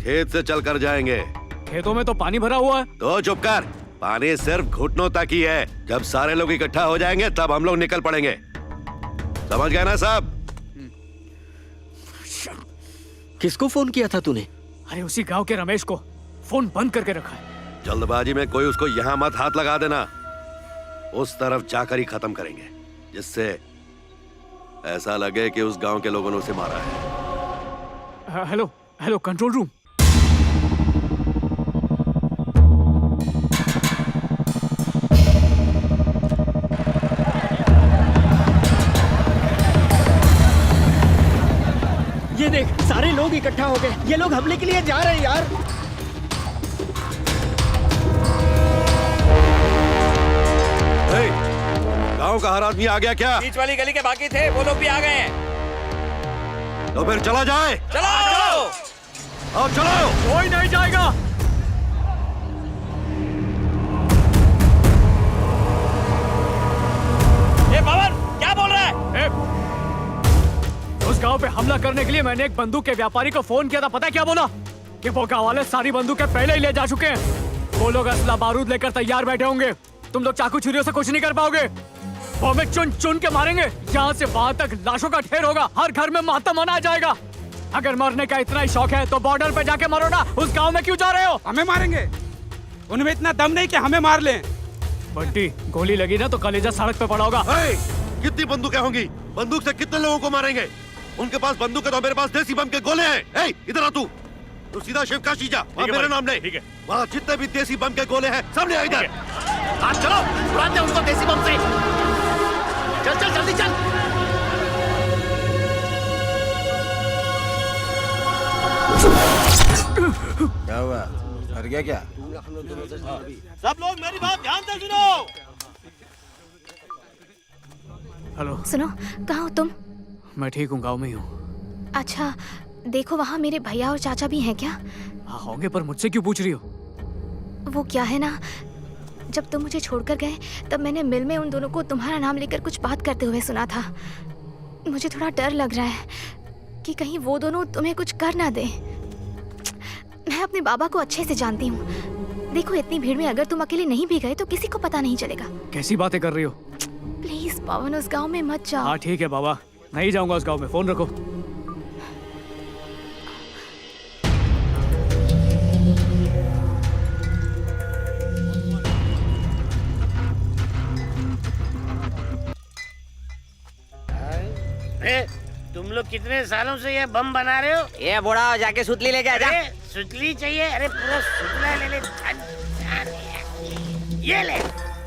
खेत से चलकर जाएंगे। खेतों में तो पानी भरा हुआ है। तो चुप कर, पानी सिर्फ घुटनों तक ही है। जब सारे लोग इकट्ठा हो जाएंगे तब हम लोग निकल पड़ेंगे। समझ गए ना साहब? किसको फोन किया था तूने? अरे उसी गांव के रमेश को फोन बंद करके रखा है। जल्दबाजी में कोई उसको यहाँ मत हाथ लगा देना, उस तरफ जाकर ही खत्म करेंगे, जिससे ऐसा लगे कि उस गांव के लोगों ने उसे मारा है। Hello hello control room. ये देख, सारे लोग इकट्ठा हो गए। ये लोग हमले के लिए जा रहे हैं यार। गांव का हर आदमी आ गया क्या? बीच वाली गली के बाकी थे, वो लोग भी आ गए हैं। तो फिर चला जाए। चलो अब चलो। कोई नहीं जाएगा। ये पवन क्या बोल रहा है? उस गांव पे हमला करने के लिए मैंने एक बंदूक के व्यापारी को फोन किया था। पता है क्या बोला? कि वो गांव वाले सारी बंदूकें पहले ही ले जा चुके हैं। वो लोग असला बारूद लेकर तैयार बैठे होंगे। तुम लोग चाकू छुरियों से कुछ नहीं कर पाओगे। वो हमें चुन चुन के मारेंगे। यहाँ से वहां तक लाशों का ढेर होगा। हर घर में मातम मनाया जाएगा। अगर मरने का इतना ही शौक है तो बॉर्डर पे जाके मरो ना। उस गांव में क्यों जा रहे हो? हमें मारेंगे? उनमें इतना दम नहीं कि हमें मार लें। बंटी, गोली लगी ना तो कलेजा सड़क पे पड़ा होगा। कितनी बंदूकें होंगी? बंदूक से कितने लोगों को मारेंगे? उनके पास बंदूक है तो मेरे पास देसी बम के गोले हैं। ए, इधर आ तू सीधा शिवकाशी जा, वहाँ मेरा नाम ले। ठीक है। वहाँ जितने भी देसी बम के गोले हैं सामने आ इधर। हाथ चलो, उड़ाते उनको देसी बम से। चल चल जल्दी चल। क्या हुआ, डर गया क्या? सब लोग मेरी बात ध्यान से सुनो। हेलो। सुनो, कहाँ हो तुम? मैं ठीक हूँ, गाँव में ही हूँ। अच्छा, देखो वहाँ मेरे भैया और चाचा भी हैं क्या? हाँ होंगे, पर मुझसे क्यों पूछ रही हो? वो क्या है ना, जब तुम मुझे छोड़कर गए तब मैंने मिल में उन दोनों को तुम्हारा नाम लेकर कुछ बात करते हुए सुना था। मुझे थोड़ा डर लग रहा है कि कहीं वो दोनों तुम्हें कुछ कर ना दे। मैं अपने बाबा को अच्छे से जानती हूँ। देखो इतनी भीड़ में अगर तुम अकेले नहीं भी गए तो किसी को पता नहीं चलेगा। कैसी बातें कर रही हो? प्लीज पवन, उस गाँव में मत जाओ। हाँ ठीक है बाबा, नहीं जाऊंगा उस गाँव में। फोन रखो। तुम लोग कितने सालों से ये बम बना रहे हो? ये बूढ़ा जाके सुतली लेके आ जा। सुतली चाहिए? अरे पूरा सुतला ले ले। ये ले,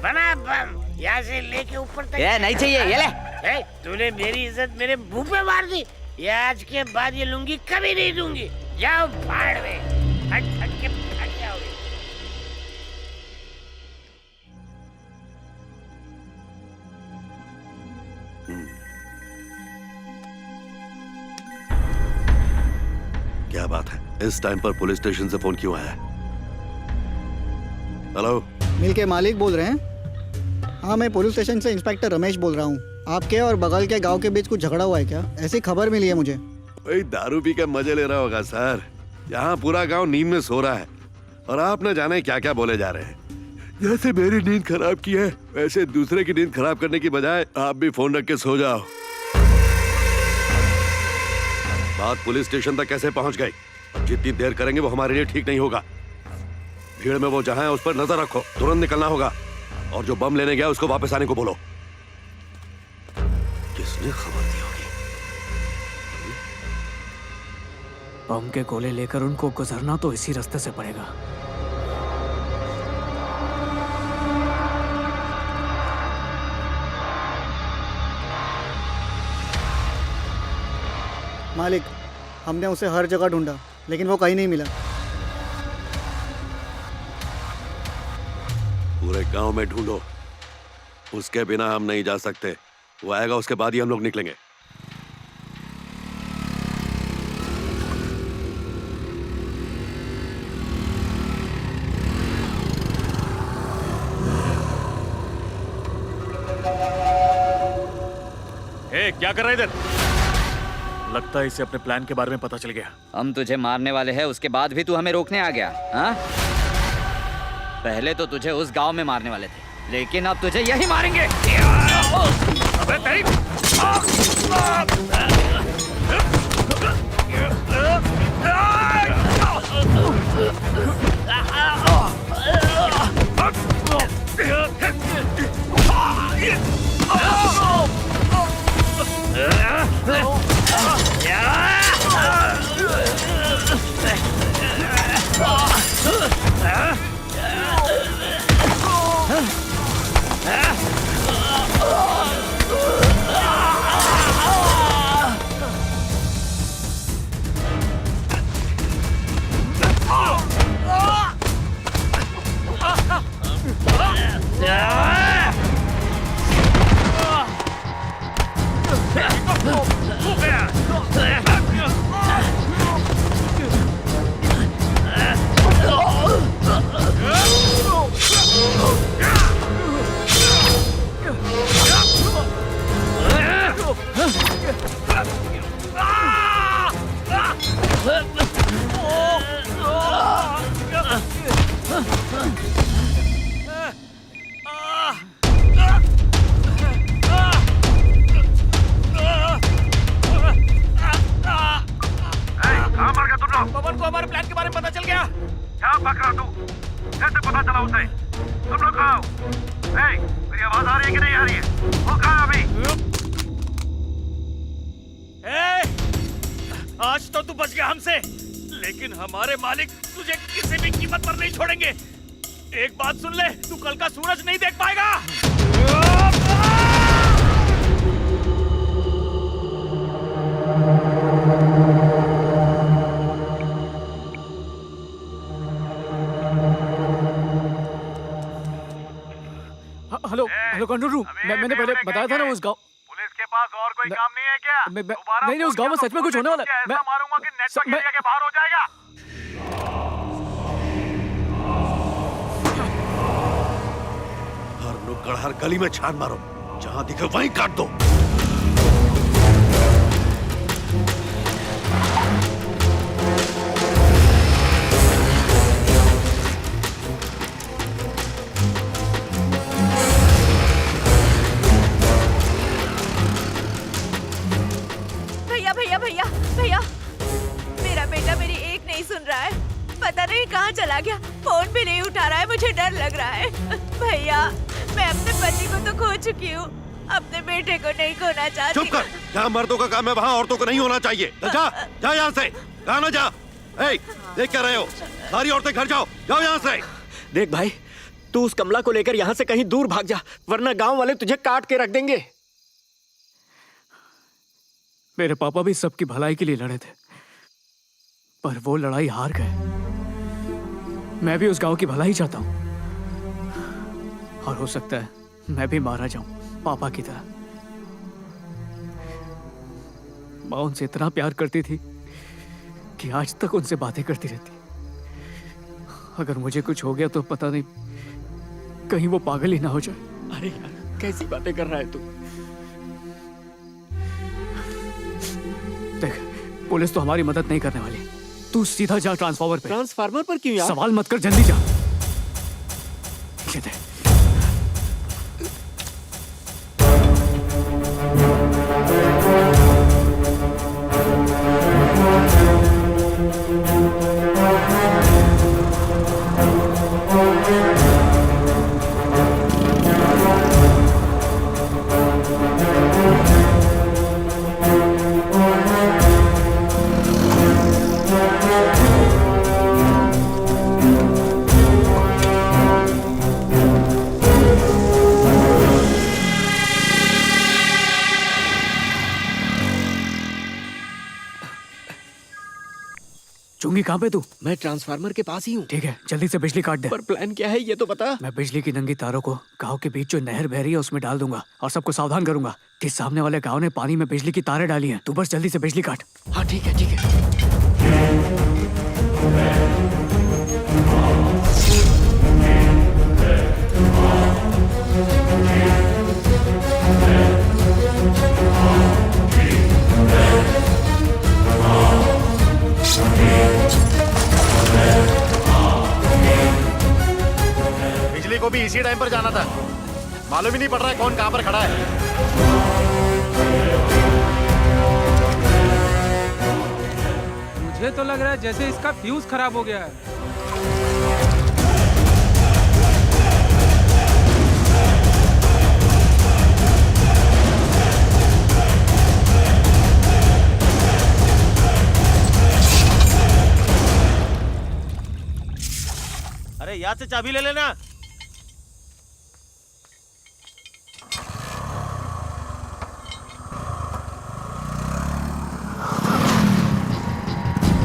बना बम। यहाँ से लेके ऊपर तक। ये नहीं चाहिए, ये ले। तूने मेरी इज्जत मेरे मुंह पे मार दी। ये आज के बाद ये लुंगी कभी नहीं दूंगी। जाओ भाड़ में, हट हट के फट जाओगे। क्या बात है, इस टाइम पर पुलिस स्टेशन से फोन क्यों आया? हेलो, मिल के मालिक बोल रहे हैं? हाँ, मैं पुलिस स्टेशन से इंस्पेक्टर रमेश बोल रहा हूँ। आपके और बगल के गांव के बीच कुछ झगड़ा हुआ है क्या? ऐसी खबर मिली है मुझे। वही दारू पी के मजे ले रहा होगा सर। यहाँ पूरा गांव नींद में सो रहा है और आप न जाने क्या क्या बोले जा रहे हैं। जैसे मेरी नींद खराब की है वैसे दूसरे की नींद खराब करने की बजाय आप भी फोन रख के सो जाओ। बात पुलिस स्टेशन तक कैसे पहुंच गई? अब जितनी देर करेंगे वो हमारे लिए ठीक नहीं होगा। भीड़ में वो जहां है उस पर नजर रखो, तुरंत निकलना होगा। और जो बम लेने गया उसको वापस आने को बोलो। किसने खबर दी होगी? बम के गोले लेकर उनको गुजरना तो इसी रास्ते से पड़ेगा। मालिक, हमने उसे हर जगह ढूंढा लेकिन वो कहीं नहीं मिला। पूरे गांव में ढूंढो, उसके बिना हम नहीं जा सकते। वो आएगा उसके बाद ही हम लोग निकलेंगे। क्या कर रहा है इधर? लगता है इसे अपने प्लान के बारे में पता चल गया। हम तुझे मारने वाले हैं, उसके बाद भी तू हमें रोकने आ गया। हाँ? पहले तो तुझे उस गांव में मारने वाले थे, लेकिन अब तुझे यही मारेंगे। अबे तेरी! पवन को हमारे प्लान के बारे में पता चल गया। क्या बक रहा तू? कैसे पता चला उसे? तुम लोग कहाँ हो? मेरी आवाज आ रही है कि नहीं आ रही है? वो कहाँ है अभी? आज तो तू बच गया हमसे, लेकिन हमारे मालिक तुझे किसी भी कीमत पर नहीं छोड़ेंगे। एक बात सुन ले, तू कल का सूरज नहीं देख पाएगा। हेलो हेलो कंट्रोल रूम, मैंने पहले बताया था ना उस गांव। पुलिस के पास और कोई काम नहीं है क्या? नहीं, उस गांव में सच में कुछ होने वाला है। मैं मारूंगा कि नेटवर्क एरिया के बाहर हो जाएगा। हर नुक्कड़ हर गली में छान मारो, जहां दिखे वहीं काट दो। भैया भैया भैया भैया, मेरा बेटा मेरी एक नहीं सुन रहा है, पता नहीं कहाँ चला गया, फोन भी नहीं उठा रहा है, मुझे डर लग रहा है। भैया मैं अपने पति को तो खो चुकी हूँ, अपने बेटे को नहीं खोना चाहती। चुप कर, जहाँ मर्दों का काम है वहाँ औरतों को नहीं होना चाहिए। जा जा यहाँ से, कहाँ ना जा। देख क्या रहे हो, सारी औरतें घर जाओ, जाओ यहाँ से। देख भाई, तू उस कमला को लेकर यहाँ से कहीं दूर भाग जा, वरना गांव वाले तुझे काट के रख देंगे। मेरे पापा भी सबकी भलाई के लिए लड़े थे, पर वो लड़ाई हार गए। मैं भी उस गांव की भलाई चाहता हूं, और हो सकता है मैं भी मारा जाऊं पापा की तरह। माँ उनसे इतना प्यार करती थी कि आज तक उनसे बातें करती रहती। अगर मुझे कुछ हो गया तो पता नहीं कहीं वो पागल ही ना हो जाए। अरे यार, कैसी बातें कर रहा है तू? देख, पुलिस तो हमारी मदद नहीं करने वाली, तू सीधा जा ट्रांसफार्मर पे। ट्रांसफार्मर पर क्यों यार? सवाल मत कर, जल्दी जा। ये देख। चुंगी कहाँ पे तू? मैं ट्रांसफार्मर के पास ही हूँ। ठीक है, जल्दी से बिजली काट दे। पर प्लान क्या है ये तो बता। मैं बिजली की नंगी तारों को गांव के बीच जो नहर बह रही है उसमें डाल दूंगा, और सबको सावधान करूंगा कि सामने वाले गांव ने पानी में बिजली की तारें डाली हैं। तू बस जल्दी से बिजली काट। हाँ ठीक है, ठीक है। बिजली को भी इसी टाइम पर जाना था, मालूम ही नहीं पड़ रहा है कौन कहाँ पर खड़ा है। मुझे तो लग रहा है जैसे इसका फ्यूज खराब हो गया है। अरे याद से चाबी ले लेना।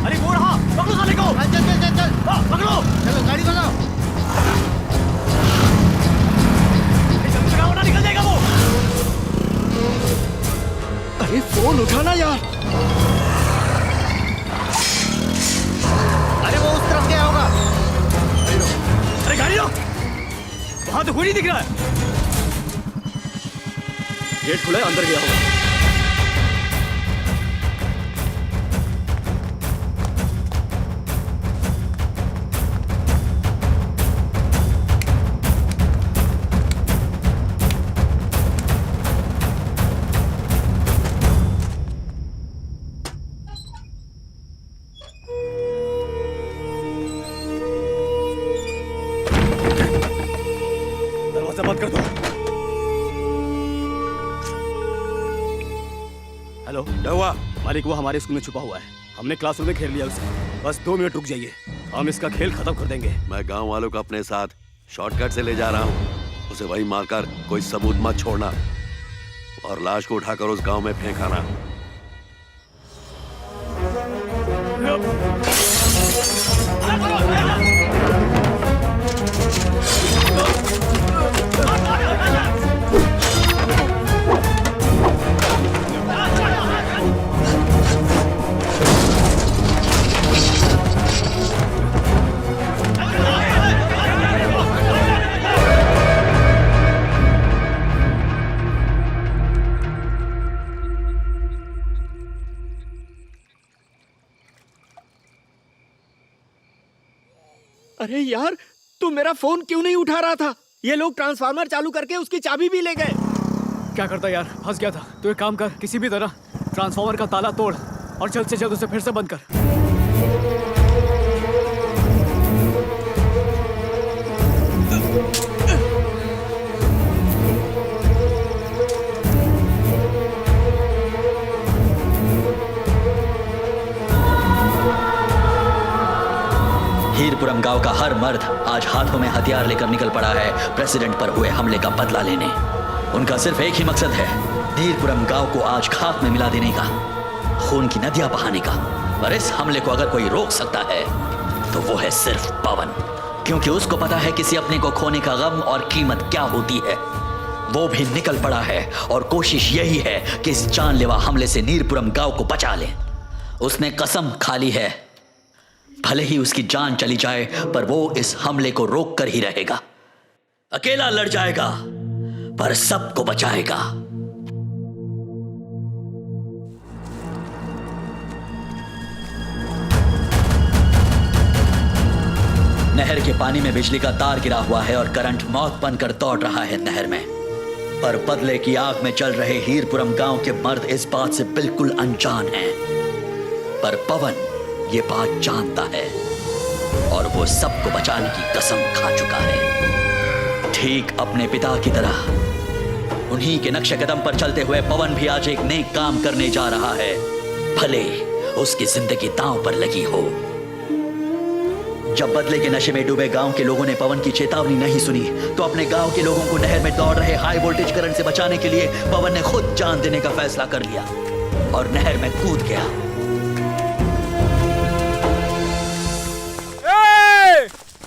अरे वो रहा, पकड़ो साले को। चल चल चल चल, पकड़ो। चलो गाड़ी भगाओ। ना निकल जाएगा वो। अरे फोन उठाना यार। अरे वो उस तरफ गया होगा। अरे गाड़ी लो, वहां तो कोई नहीं दिख रहा है। गेट खुला है, अंदर गया होगा। दरवाजा बंद कर दो। हेलो, क्या हुआ? मालिक वो हमारे स्कूल में छुपा हुआ है। हमने क्लासरूम में घेर लिया उसे। बस 2 मिनट रुक जाइए, हम इसका खेल खत्म कर देंगे। मैं गांव वालों को अपने साथ शॉर्टकट से ले जा रहा हूँ। उसे वहीं मारकर कोई सबूत मत छोड़ना और लाश को उठाकर उस गांव में फेंकाना। अरे यार, तू मेरा फोन क्यों नहीं उठा रहा था? ये लोग ट्रांसफार्मर चालू करके उसकी चाबी भी ले गए। क्या करता यार, फंस गया था। तो एक काम कर, किसी भी तरह ट्रांसफार्मर का ताला तोड़ और जल्द से जल्द उसे फिर से बंद कर। हीरपुरम गांव का हर मर्द आज हाथों में हथियार लेकर निकल पड़ा है प्रेसिडेंट पर हुए हमले का बदला लेने। उनका सिर्फ एक ही मकसद है, हीरपुरम गांव को आज खाक में मिला देने का, खून की नदियां बहाने का। और इस हमले को अगर कोई रोक सकता है तो वो है सिर्फ पवन, क्योंकि उसको पता है किसी अपने को खोने का गम और कीमत क्या होती है। वो भी निकल पड़ा है और कोशिश यही है कि इस जानलेवा हमले से हीरपुरम गांव को बचा ले। उसने कसम खा ली है, भले ही उसकी जान चली जाए पर वो इस हमले को रोक कर ही रहेगा। अकेला लड़ जाएगा पर सबको बचाएगा। नहर के पानी में बिजली का तार गिरा हुआ है और करंट मौत बनकर दौड़ रहा है नहर में। पर बदले की आग में जल रहे हीरपुरम गांव के मर्द इस बात से बिल्कुल अनजान हैं। पर पवन ये बात जानता है और वो सबको बचाने की कसम खा चुका है। ठीक अपने पिता की तरह उन्हीं के नक्शे कदम पर चलते हुए पवन भी आज एक नेक काम करने जा रहा है, भले उसकी जिंदगी दांव पर लगी हो। जब बदले के नशे में डूबे गांव के लोगों ने पवन की चेतावनी नहीं सुनी तो अपने गांव के लोगों को नहर में दौड़ रहे हाई वोल्टेज करंट से बचाने के लिए पवन ने खुद जान देने का फैसला कर लिया और नहर में कूद गया।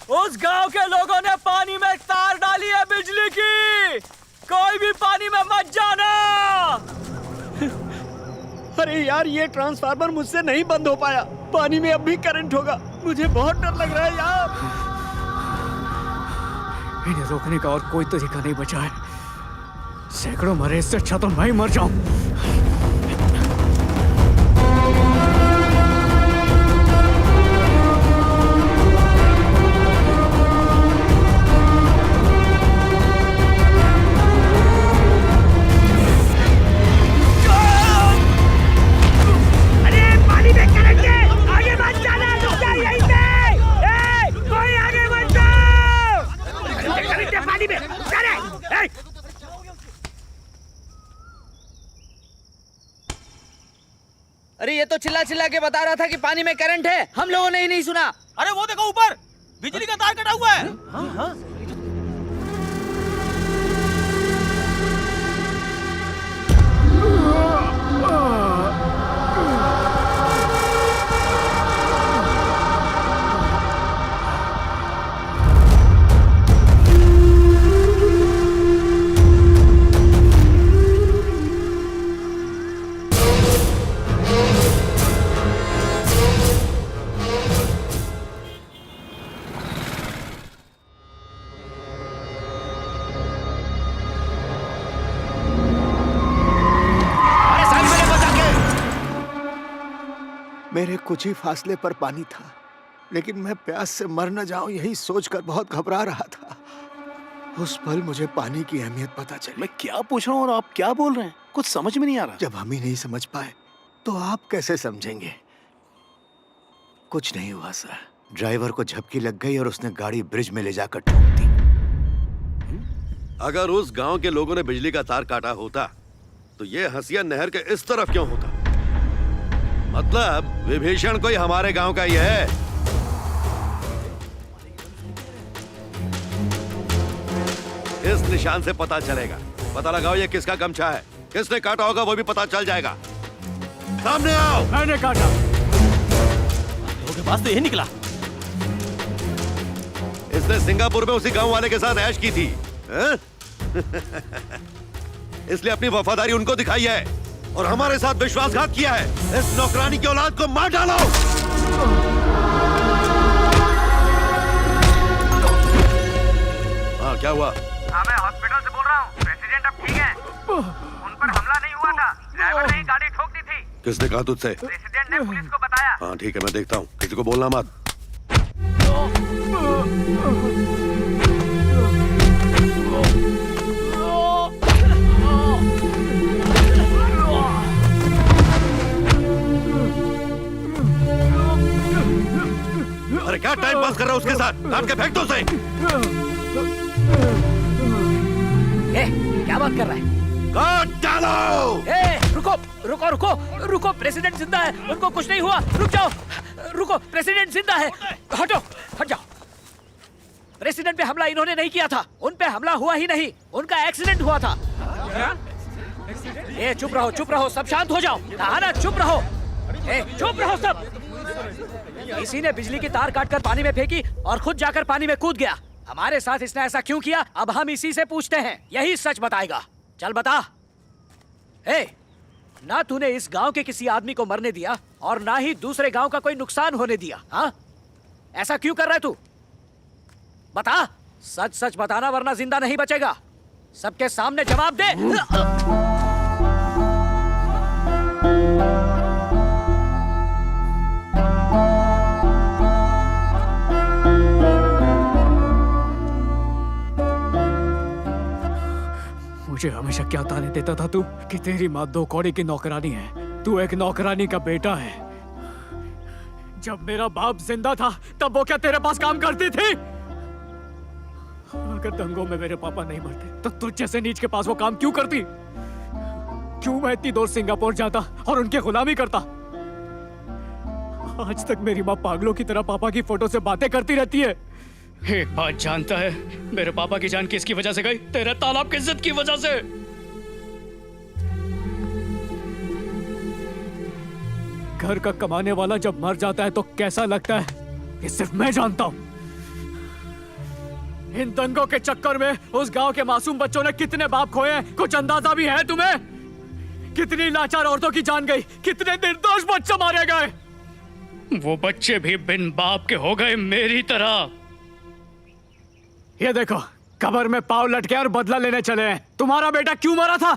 उस गांव के लोगों ने पानी में तार डाली है बिजली की, कोई भी पानी में मत जाना। अरे यार, ये ट्रांसफार्मर मुझसे नहीं बंद हो पाया, पानी में अब भी करंट होगा। मुझे बहुत डर लग रहा है यार। इन्हें रोकने का और कोई तरीका नहीं बचा है। सैकड़ों मरे, इससे अच्छा तो मैं मर जाऊं। अरे ये तो चिल्ला चिल्ला के बता रहा था कि पानी में करंट है, हम लोगों ने ही नहीं सुना। अरे वो देखो ऊपर बिजली का तार कटा हुआ है। हाँ हाँ। मेरे कुछ ही फासले पर पानी था, लेकिन मैं प्यास से मर न जाऊं यही सोचकर बहुत घबरा रहा था। उस पल मुझे पानी की अहमियत पता चली। मैं क्या पूछ रहा हूँ और आप क्या बोल रहे हैं, कुछ समझ में नहीं आ रहा। जब हम ही नहीं समझ पाए तो आप कैसे समझेंगे? कुछ नहीं हुआ सर, ड्राइवर को झपकी लग गई और उसने गाड़ी ब्रिज में ले जाकर ठोक दी। अगर उस गांव के लोगों ने बिजली का तार काटा होता तो ये हंसिया नहर के इस तरफ क्यों होता? मतलब विभीषण कोई हमारे गांव का ही है। इस निशान से पता चलेगा। पता लगाओ ये किसका गमछा है, किसने काटा होगा वो भी पता चल जाएगा। सामने आओ। मैंने काटा। के पास तो यही निकला। इसने सिंगापुर में उसी गांव वाले के साथ ऐश की थी। इसलिए अपनी वफादारी उनको दिखाई है और हमारे साथ विश्वासघात किया है। इस नौकरानी की औलाद को मार डालो। हाँ, क्या हुआ? हाँ, मैं हॉस्पिटल से बोल रहा हूँ। प्रेसिडेंट अब ठीक है। उन पर हमला नहीं हुआ था, ड्राइवर ने ही गाड़ी ठोक दी थी। किसने कहा तुझसे? प्रेसिडेंट ने पुलिस को बताया। हाँ ठीक है, मैं देखता हूँ, किसी को बोलना मत। अरे क्या टाइम पास कर रहा है उसके साथ? काट के फेंक दो उसे। क्या बात कर रहा है? काट डालो। रुको रुको रुको रुको, प्रेसिडेंट जिंदा है, उनको कुछ नहीं हुआ। रुक जाओ, रुको, प्रेसिडेंट जिंदा है। हटो, हट जाओ। प्रेसिडेंट पे हमला इन्होंने नहीं किया था, उन पे हमला हुआ ही नहीं, उनका एक्सीडेंट हुआ था। ए चुप रहो, सब शांत हो जाओ। ना चुप रहो, चुप रहो सब। इसी ने बिजली की तार काटकर पानी में फेंकी और खुद जाकर पानी में कूद गया। हमारे साथ इसने ऐसा क्यों किया, अब हम इसी से पूछते हैं, यही सच बताएगा। चल बता। ना तूने इस गांव के किसी आदमी को मरने दिया और ना ही दूसरे गांव का कोई नुकसान होने दिया। हाँ, ऐसा क्यों कर रहा है तू? बता, सच सच बताना वरना जिंदा नहीं बचेगा। सबके सामने जवाब दे। मुझे हमेशा क्या ताने देता था तू कि तेरी माँ 2 कौड़ी की नौकरानी है, तू एक नौकरानी का बेटा है। जब मेरा बाप जिंदा था तब वो क्या तेरे पास काम करती थी? अगर दंगों में मेरे पापा नहीं मरते तो तुझ जैसे नीच के पास वो काम क्यों करती? क्यों मैं इतनी दूर सिंगापुर जाता और उनकी गुलामी करता? आज तक मेरी माँ पागलों की तरह पापा की फोटो से बातें करती रहती है। एक बात जानता है, मेरे पापा की जान किसकी वजह से गई? तेरे तालाब की इज्जत की वजह से। घर का कमाने वाला जब मर जाता है तो कैसा लगता है ये सिर्फ मैं जानता हूं। इन दंगों के चक्कर में उस गांव के मासूम बच्चों ने कितने बाप खोए हैं, कुछ अंदाजा भी है तुम्हें? कितनी लाचार औरतों की जान गई, कितने निर्दोष बच्चे मारे गए। वो बच्चे भी बिन बाप के हो गए मेरी तरह। ये देखो, कब्र में पांव लटके और बदला लेने चले हैं। तुम्हारा बेटा क्यों मरा था?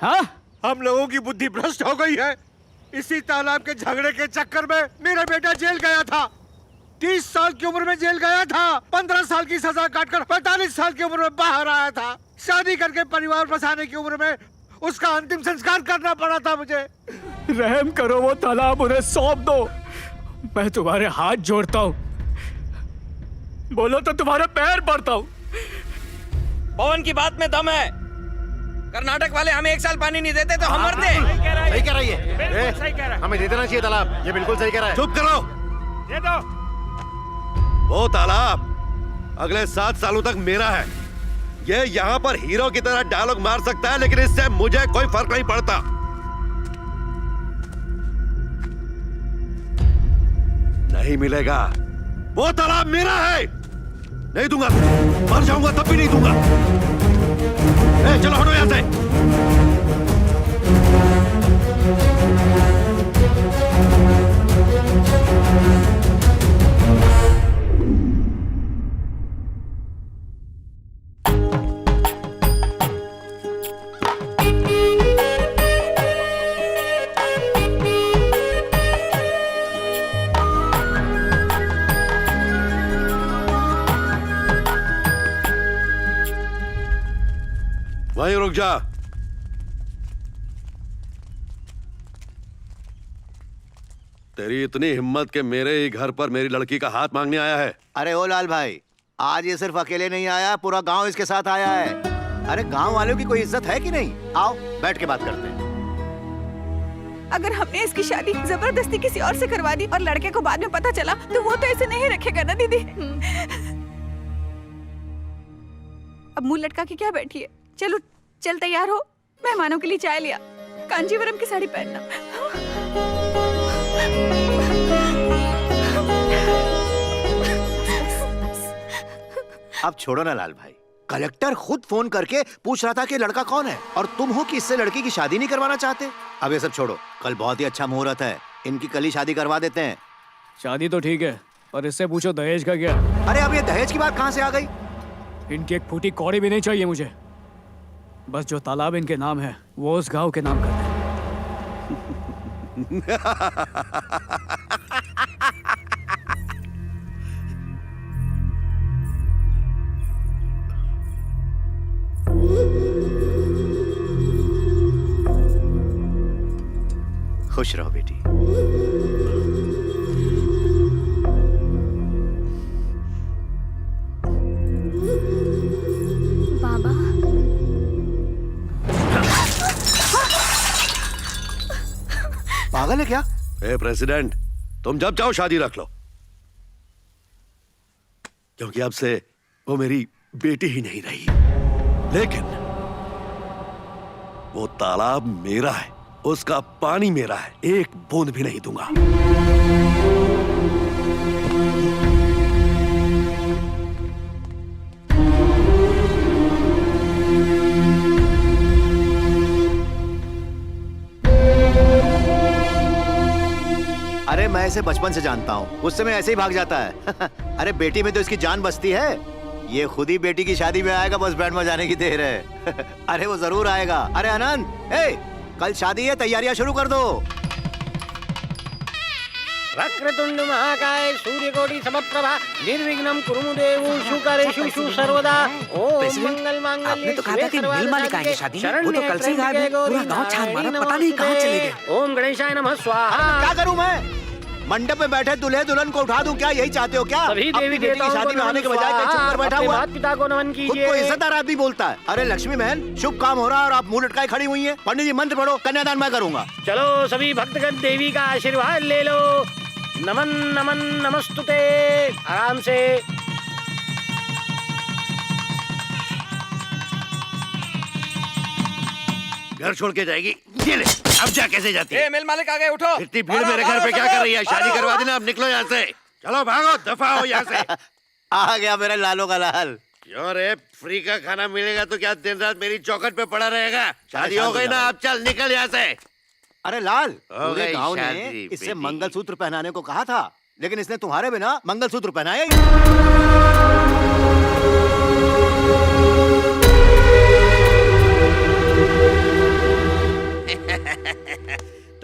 हाँ? हम लोगों की बुद्धि भ्रष्ट हो गई है। इसी तालाब के झगड़े के चक्कर में मेरा बेटा जेल गया था। 30 साल की उम्र में जेल गया था। 15 साल की सजा काटकर 45 साल की उम्र में बाहर आया था। शादी करके परिवार बसाने की उम्र में उसका अंतिम संस्कार करना पड़ा था मुझे। रहम करो, वो तालाब उन्हें सौंप दो। मैं तुम्हारे हाथ जोड़ता हूँ, बोलो तो तुम्हारे पैर पड़ता हूँ। पवन की बात में दम है। कर्नाटक वाले हमें 1 साल पानी नहीं देते तो हम मरते। सही कह रहा है ये। हमें दे देना चाहिए तालाब, ये बिल्कुल सही कह रहा है। चुप करो। दे दो। वो तालाब अगले 7 सालों तक मेरा है। ये यहाँ पर हीरो की तरह डायलॉग मार सकता है, लेकिन इससे मुझे कोई फर्क नहीं पड़ता। नहीं मिलेगा, वो तालाब मेरा है। नहीं दूंगा, मर जाऊंगा तब भी नहीं दूंगा। चलो हटो यहां से। वहीं रुक जा। तेरी इतनी हिम्मत के मेरे ही घर पर मेरी लड़की का हाथ मांगने आया है? अरे ओ लाल भाई, आज ये सिर्फ अकेले नहीं आया, पूरा गांव इसके साथ आया है। अरे गांव वालों की कोई इज्जत है कि नहीं? आओ बैठ के बात करते हैं। अगर हमने इसकी शादी जबरदस्ती किसी और से करवा दी और लड़के को बाद में पता चला तो वो तो ऐसे नहीं रखेगा ना दीदी। अब मुंह लटका के क्या बैठी है? चलो चल तैयार हो, मेहमानों के लिए चाय लिया, कांजीवरम की साड़ी पहनना। अब छोड़ो ना लाल भाई, कलेक्टर खुद फोन करके पूछ रहा था कि लड़का कौन है और तुम हो कि इससे लड़की की शादी नहीं करवाना चाहते। अब ये सब छोड़ो, कल बहुत ही अच्छा मुहूर्त है, इनकी कल ही शादी करवा देते हैं। शादी तो ठीक है, और इससे पूछो दहेज का क्या? अरे अब ये दहेज की बात कहाँ से आ गई? इनकी एक फूटी कौड़ी भी नहीं चाहिए मुझे, बस जो तालाब इनके नाम है वो उस गांव के नाम का है। खुश रहो बेटी। बाबा पागल है क्या? ए प्रेसिडेंट, तुम जब चाहो शादी रख लो, क्योंकि अब से वो मेरी बेटी ही नहीं रही, लेकिन वो तालाब मेरा है, उसका पानी मेरा है, एक बूंद भी नहीं दूंगा। अरे मैं इसे बचपन से जानता हूँ, उस समय ऐसे ही भाग जाता है। अरे बेटी में तो इसकी जान बसती है, ये खुद ही बेटी की शादी में आएगा, बस बैंड बजाने की देर है। अरे वो जरूर आएगा। अरे आनंद, कल शादी है, तैयारियां शुरू कर दो। वक्रतुंड महाकाय सूर्यकोटि समप्रभा निर्विघ्नं कुरु देव शुकरेषु सर्वदा। ओम मंगल मांगल्ये। आपने तो कहा था कि मिल मालिक आएंगे शादी में, वो तो कल से ही गायब है, पूरा गांव छान मारा, पता नहीं कहाँ चले गए। ओम गणेशाय नमः स्वाहा। क्या करूं मैं? मंडप में बैठे दूल्हे दुल्हन को उठा दूं क्या? यही चाहते हो क्या? सभी देवी देवताओं की शादी में आने के बजाय चुप कर बैठा हुआ। माता पिता को नमन कीजिए। खुद को इज्जतदार आदमी बोलता है। अरे लक्ष्मी बहन, शुभ काम हो रहा है और आप मुंह लटकाए खड़ी हुई हैं। पंडित जी मंत्र पढ़ो, कन्यादान मैं करूंगा। चलो सभी भक्तगण देवी का आशीर्वाद ले लो। नमन नमन नमस्तुते। आराम से। घर छोड़ के जाएगी, ये ले, अब जा कैसे जाती है? मिल मालिक आ गए, उठो। इतनी भीड़ मेरे घर पे क्या कर रही है? शादी करवा देना, अब निकलो यहाँ से। चलो भागो, दफा हो यहाँ से। आ गया मेरा लालो का लाल। क्यों रे, फ्री का खाना मिलेगा तो क्या दिन रात मेरी चौखट पे पड़ा रहेगा? शादी हो गई ना, अब चल निकल यहाँ से। अरे लाल, हो पूरे गई गांव ने शादी, इससे बेटी। मंगलसूत्र पहनाने को कहा था, लेकिन इसने तुम्हारे बिना मंगलसूत्र पहनाया ही।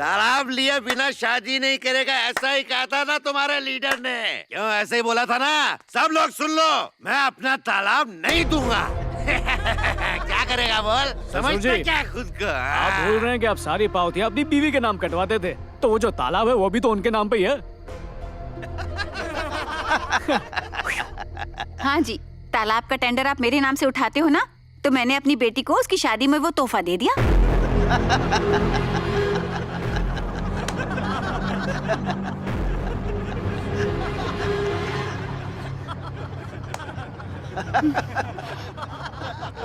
तालाब लिए बिना शादी नहीं करेगा, ऐसा ही कहा था ना तुम्हारे लीडर ने? क्यों ऐसे ही बोला था ना? सब लोग सुन लो, मैं अपना तालाब नहीं दूंगा। क्या करेगा बोल? समझते क्या खुद को? आप बोल रहे हैं कि आप सारी पावतियां अपनी बीवी के नाम कटवाते थे, तो वो जो तालाब है वो भी तो उनके नाम पे ही है। हाँ जी, तालाब का टेंडर आप मेरे नाम से उठाते हो ना, तो मैंने अपनी बेटी को उसकी शादी में वो तोहफा दे दिया।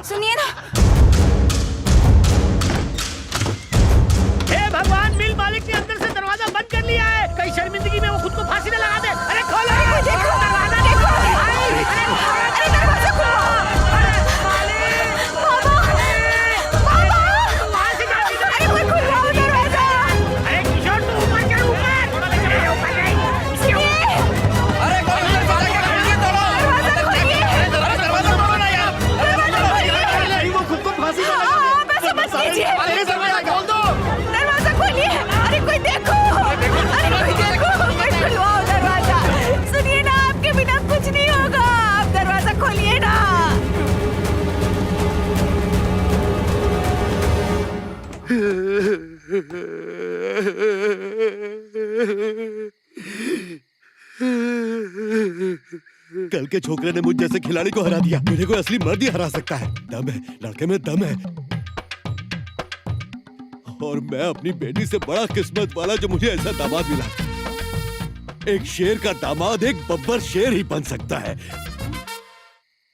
सुनिए ना। हे भगवान, मिल मालिक ने अंदर से दरवाजा बंद कर लिया है। कहीं शर्मिंदगी में वो खुद को फांसी न लगा दे। अरे खोलो, देखो दरवाजा, देखो। अरे दरवाजा खोलो। अरे कोई खुलवाओ दरवाजा। अरे किशोर, तू ऊपर चढ़, ऊपर। ऊपर नहीं, अरे कोई दरवाजा खोलिए, दरवाजा खोलिए। दरवाजा खोलो ना यार। वो खुद को फांसी में लगा हाँ, बस समझ लीजिए। अरे दरवाजा खोल दो। दरवाजा खोलिए। अरे कोई देखो, अरे कोई देखो, कोई खुलवाओ दरवाजा। सुनिए ना, आपके बिना कुछ नहीं होगा, आप दरवाजा खोलिए ना। कल के छोकरे ने मुझ जैसे खिलाड़ी को हरा दिया, मेरे को असली मर्द ही हरा सकता है। दम है, लड़के में दम है। और मैं अपनी बेटी से बड़ा किस्मत वाला जो मुझे ऐसा दामाद मिला। एक शेर का दामाद एक बब्बर शेर ही बन सकता है।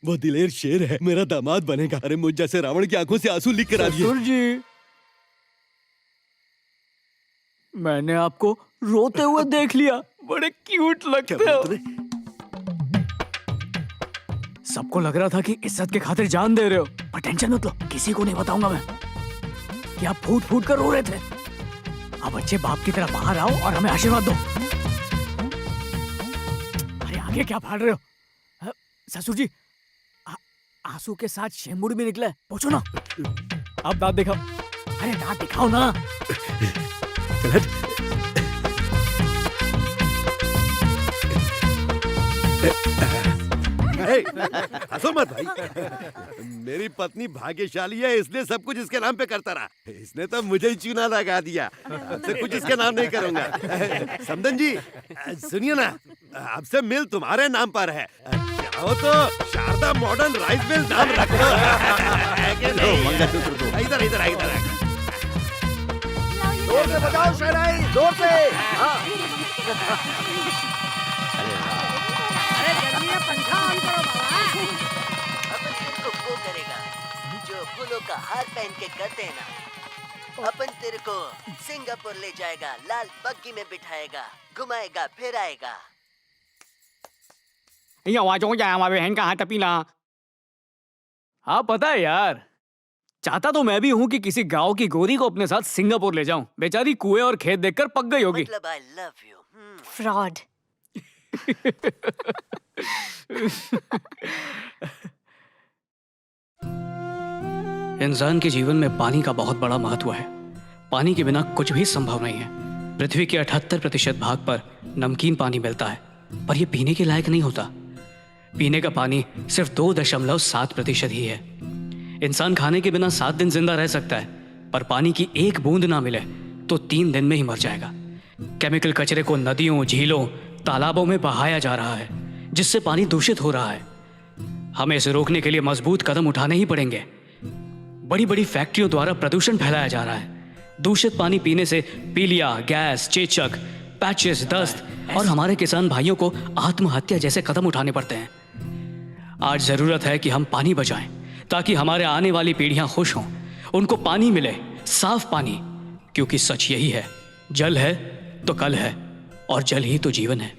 वो दिलेर शेर है, मेरा दामाद बनेगा। अरे मुझ जैसे रावण की आंखों से आंसू लिख कर आ दिए। ससुर जी, मैंने आपको रोते हुए देख लिया, बड़े क्यूट लगते हो। सबको लग रहा था कि इज्जत के खातिर जान दे रहे हो, पर टेंशन मत लो, किसी को नहीं बताऊंगा मैं कि आप फूट फूट कर रो रहे थे। अब अच्छे बाप की तरह बाहर आओ और हमें आशीर्वाद दो। अरे आगे क्या फाड़ रहे हो? ससुर जी, आंसू के साथ शेमुड़ भी निकला है, पूछो ना। अब दांत दिखाओ। अरे दांत दिखाओ ना। हंसो मत भाई। मेरी पत्नी भाग्यशाली है, इसलिए सब कुछ इसके नाम पे करता रहा। इसने तो मुझे ही चूना लगा दिया। आपसे कुछ इसके नाम नहीं करूंगा। समदन जी सुनिए ना, आपसे मिल तुम्हारे नाम पर है, चाहो तो शारदा मॉडर्न राइस मिल नाम रख दो। इधर इधर इधर जोर से बजाओ शहनाई, जोर से। हाँ। अरे गर्मी में पंखा ऑन करो बाबा। अपन तेरे को वो करेगा जो फूलों का हार पहन के करते हैं ना। अपन तेरे को सिंगापुर ले जाएगा, लाल बग्गी में बिठाएगा, घुमाएगा फिराएगा। बहन का हाथ पीला। हाँ पता है यार, चाहता तो मैं भी हूँ कि किसी गांव की गोरी को अपने साथ सिंगापुर ले जाऊं। बेचारी कुएं और खेत देखकर पक गई होगी। मतलब आई लव यू। फ्रॉड। इंसान के जीवन में पानी का बहुत बड़ा महत्व है। पानी के बिना कुछ भी संभव नहीं है। पृथ्वी के 78% भाग पर नमकीन पानी मिलता है, पर यह पीने के लायक नहीं होता। पीने का पानी सिर्फ 2.7% ही है। इंसान खाने के बिना 7 दिन जिंदा रह सकता है, पर पानी की एक बूंद ना मिले तो 3 दिन में ही मर जाएगा। केमिकल कचरे को नदियों, झीलों, तालाबों में बहाया जा रहा है, जिससे पानी दूषित हो रहा है। हमें इसे रोकने के लिए मजबूत कदम उठाने ही पड़ेंगे। बड़ी बड़ी फैक्ट्रियों द्वारा प्रदूषण फैलाया जा रहा है। दूषित पानी पीने से पीलिया, गैस, चेचक, पैचेस, दस्त और हमारे किसान भाइयों को आत्महत्या जैसे कदम उठाने पड़ते हैं। आज जरूरत है कि हम पानी बचाएं, ताकि हमारे आने वाली पीढ़ियां खुश हों, उनको पानी मिले, साफ पानी। क्योंकि सच यही है, जल है तो कल है और जल ही तो जीवन है।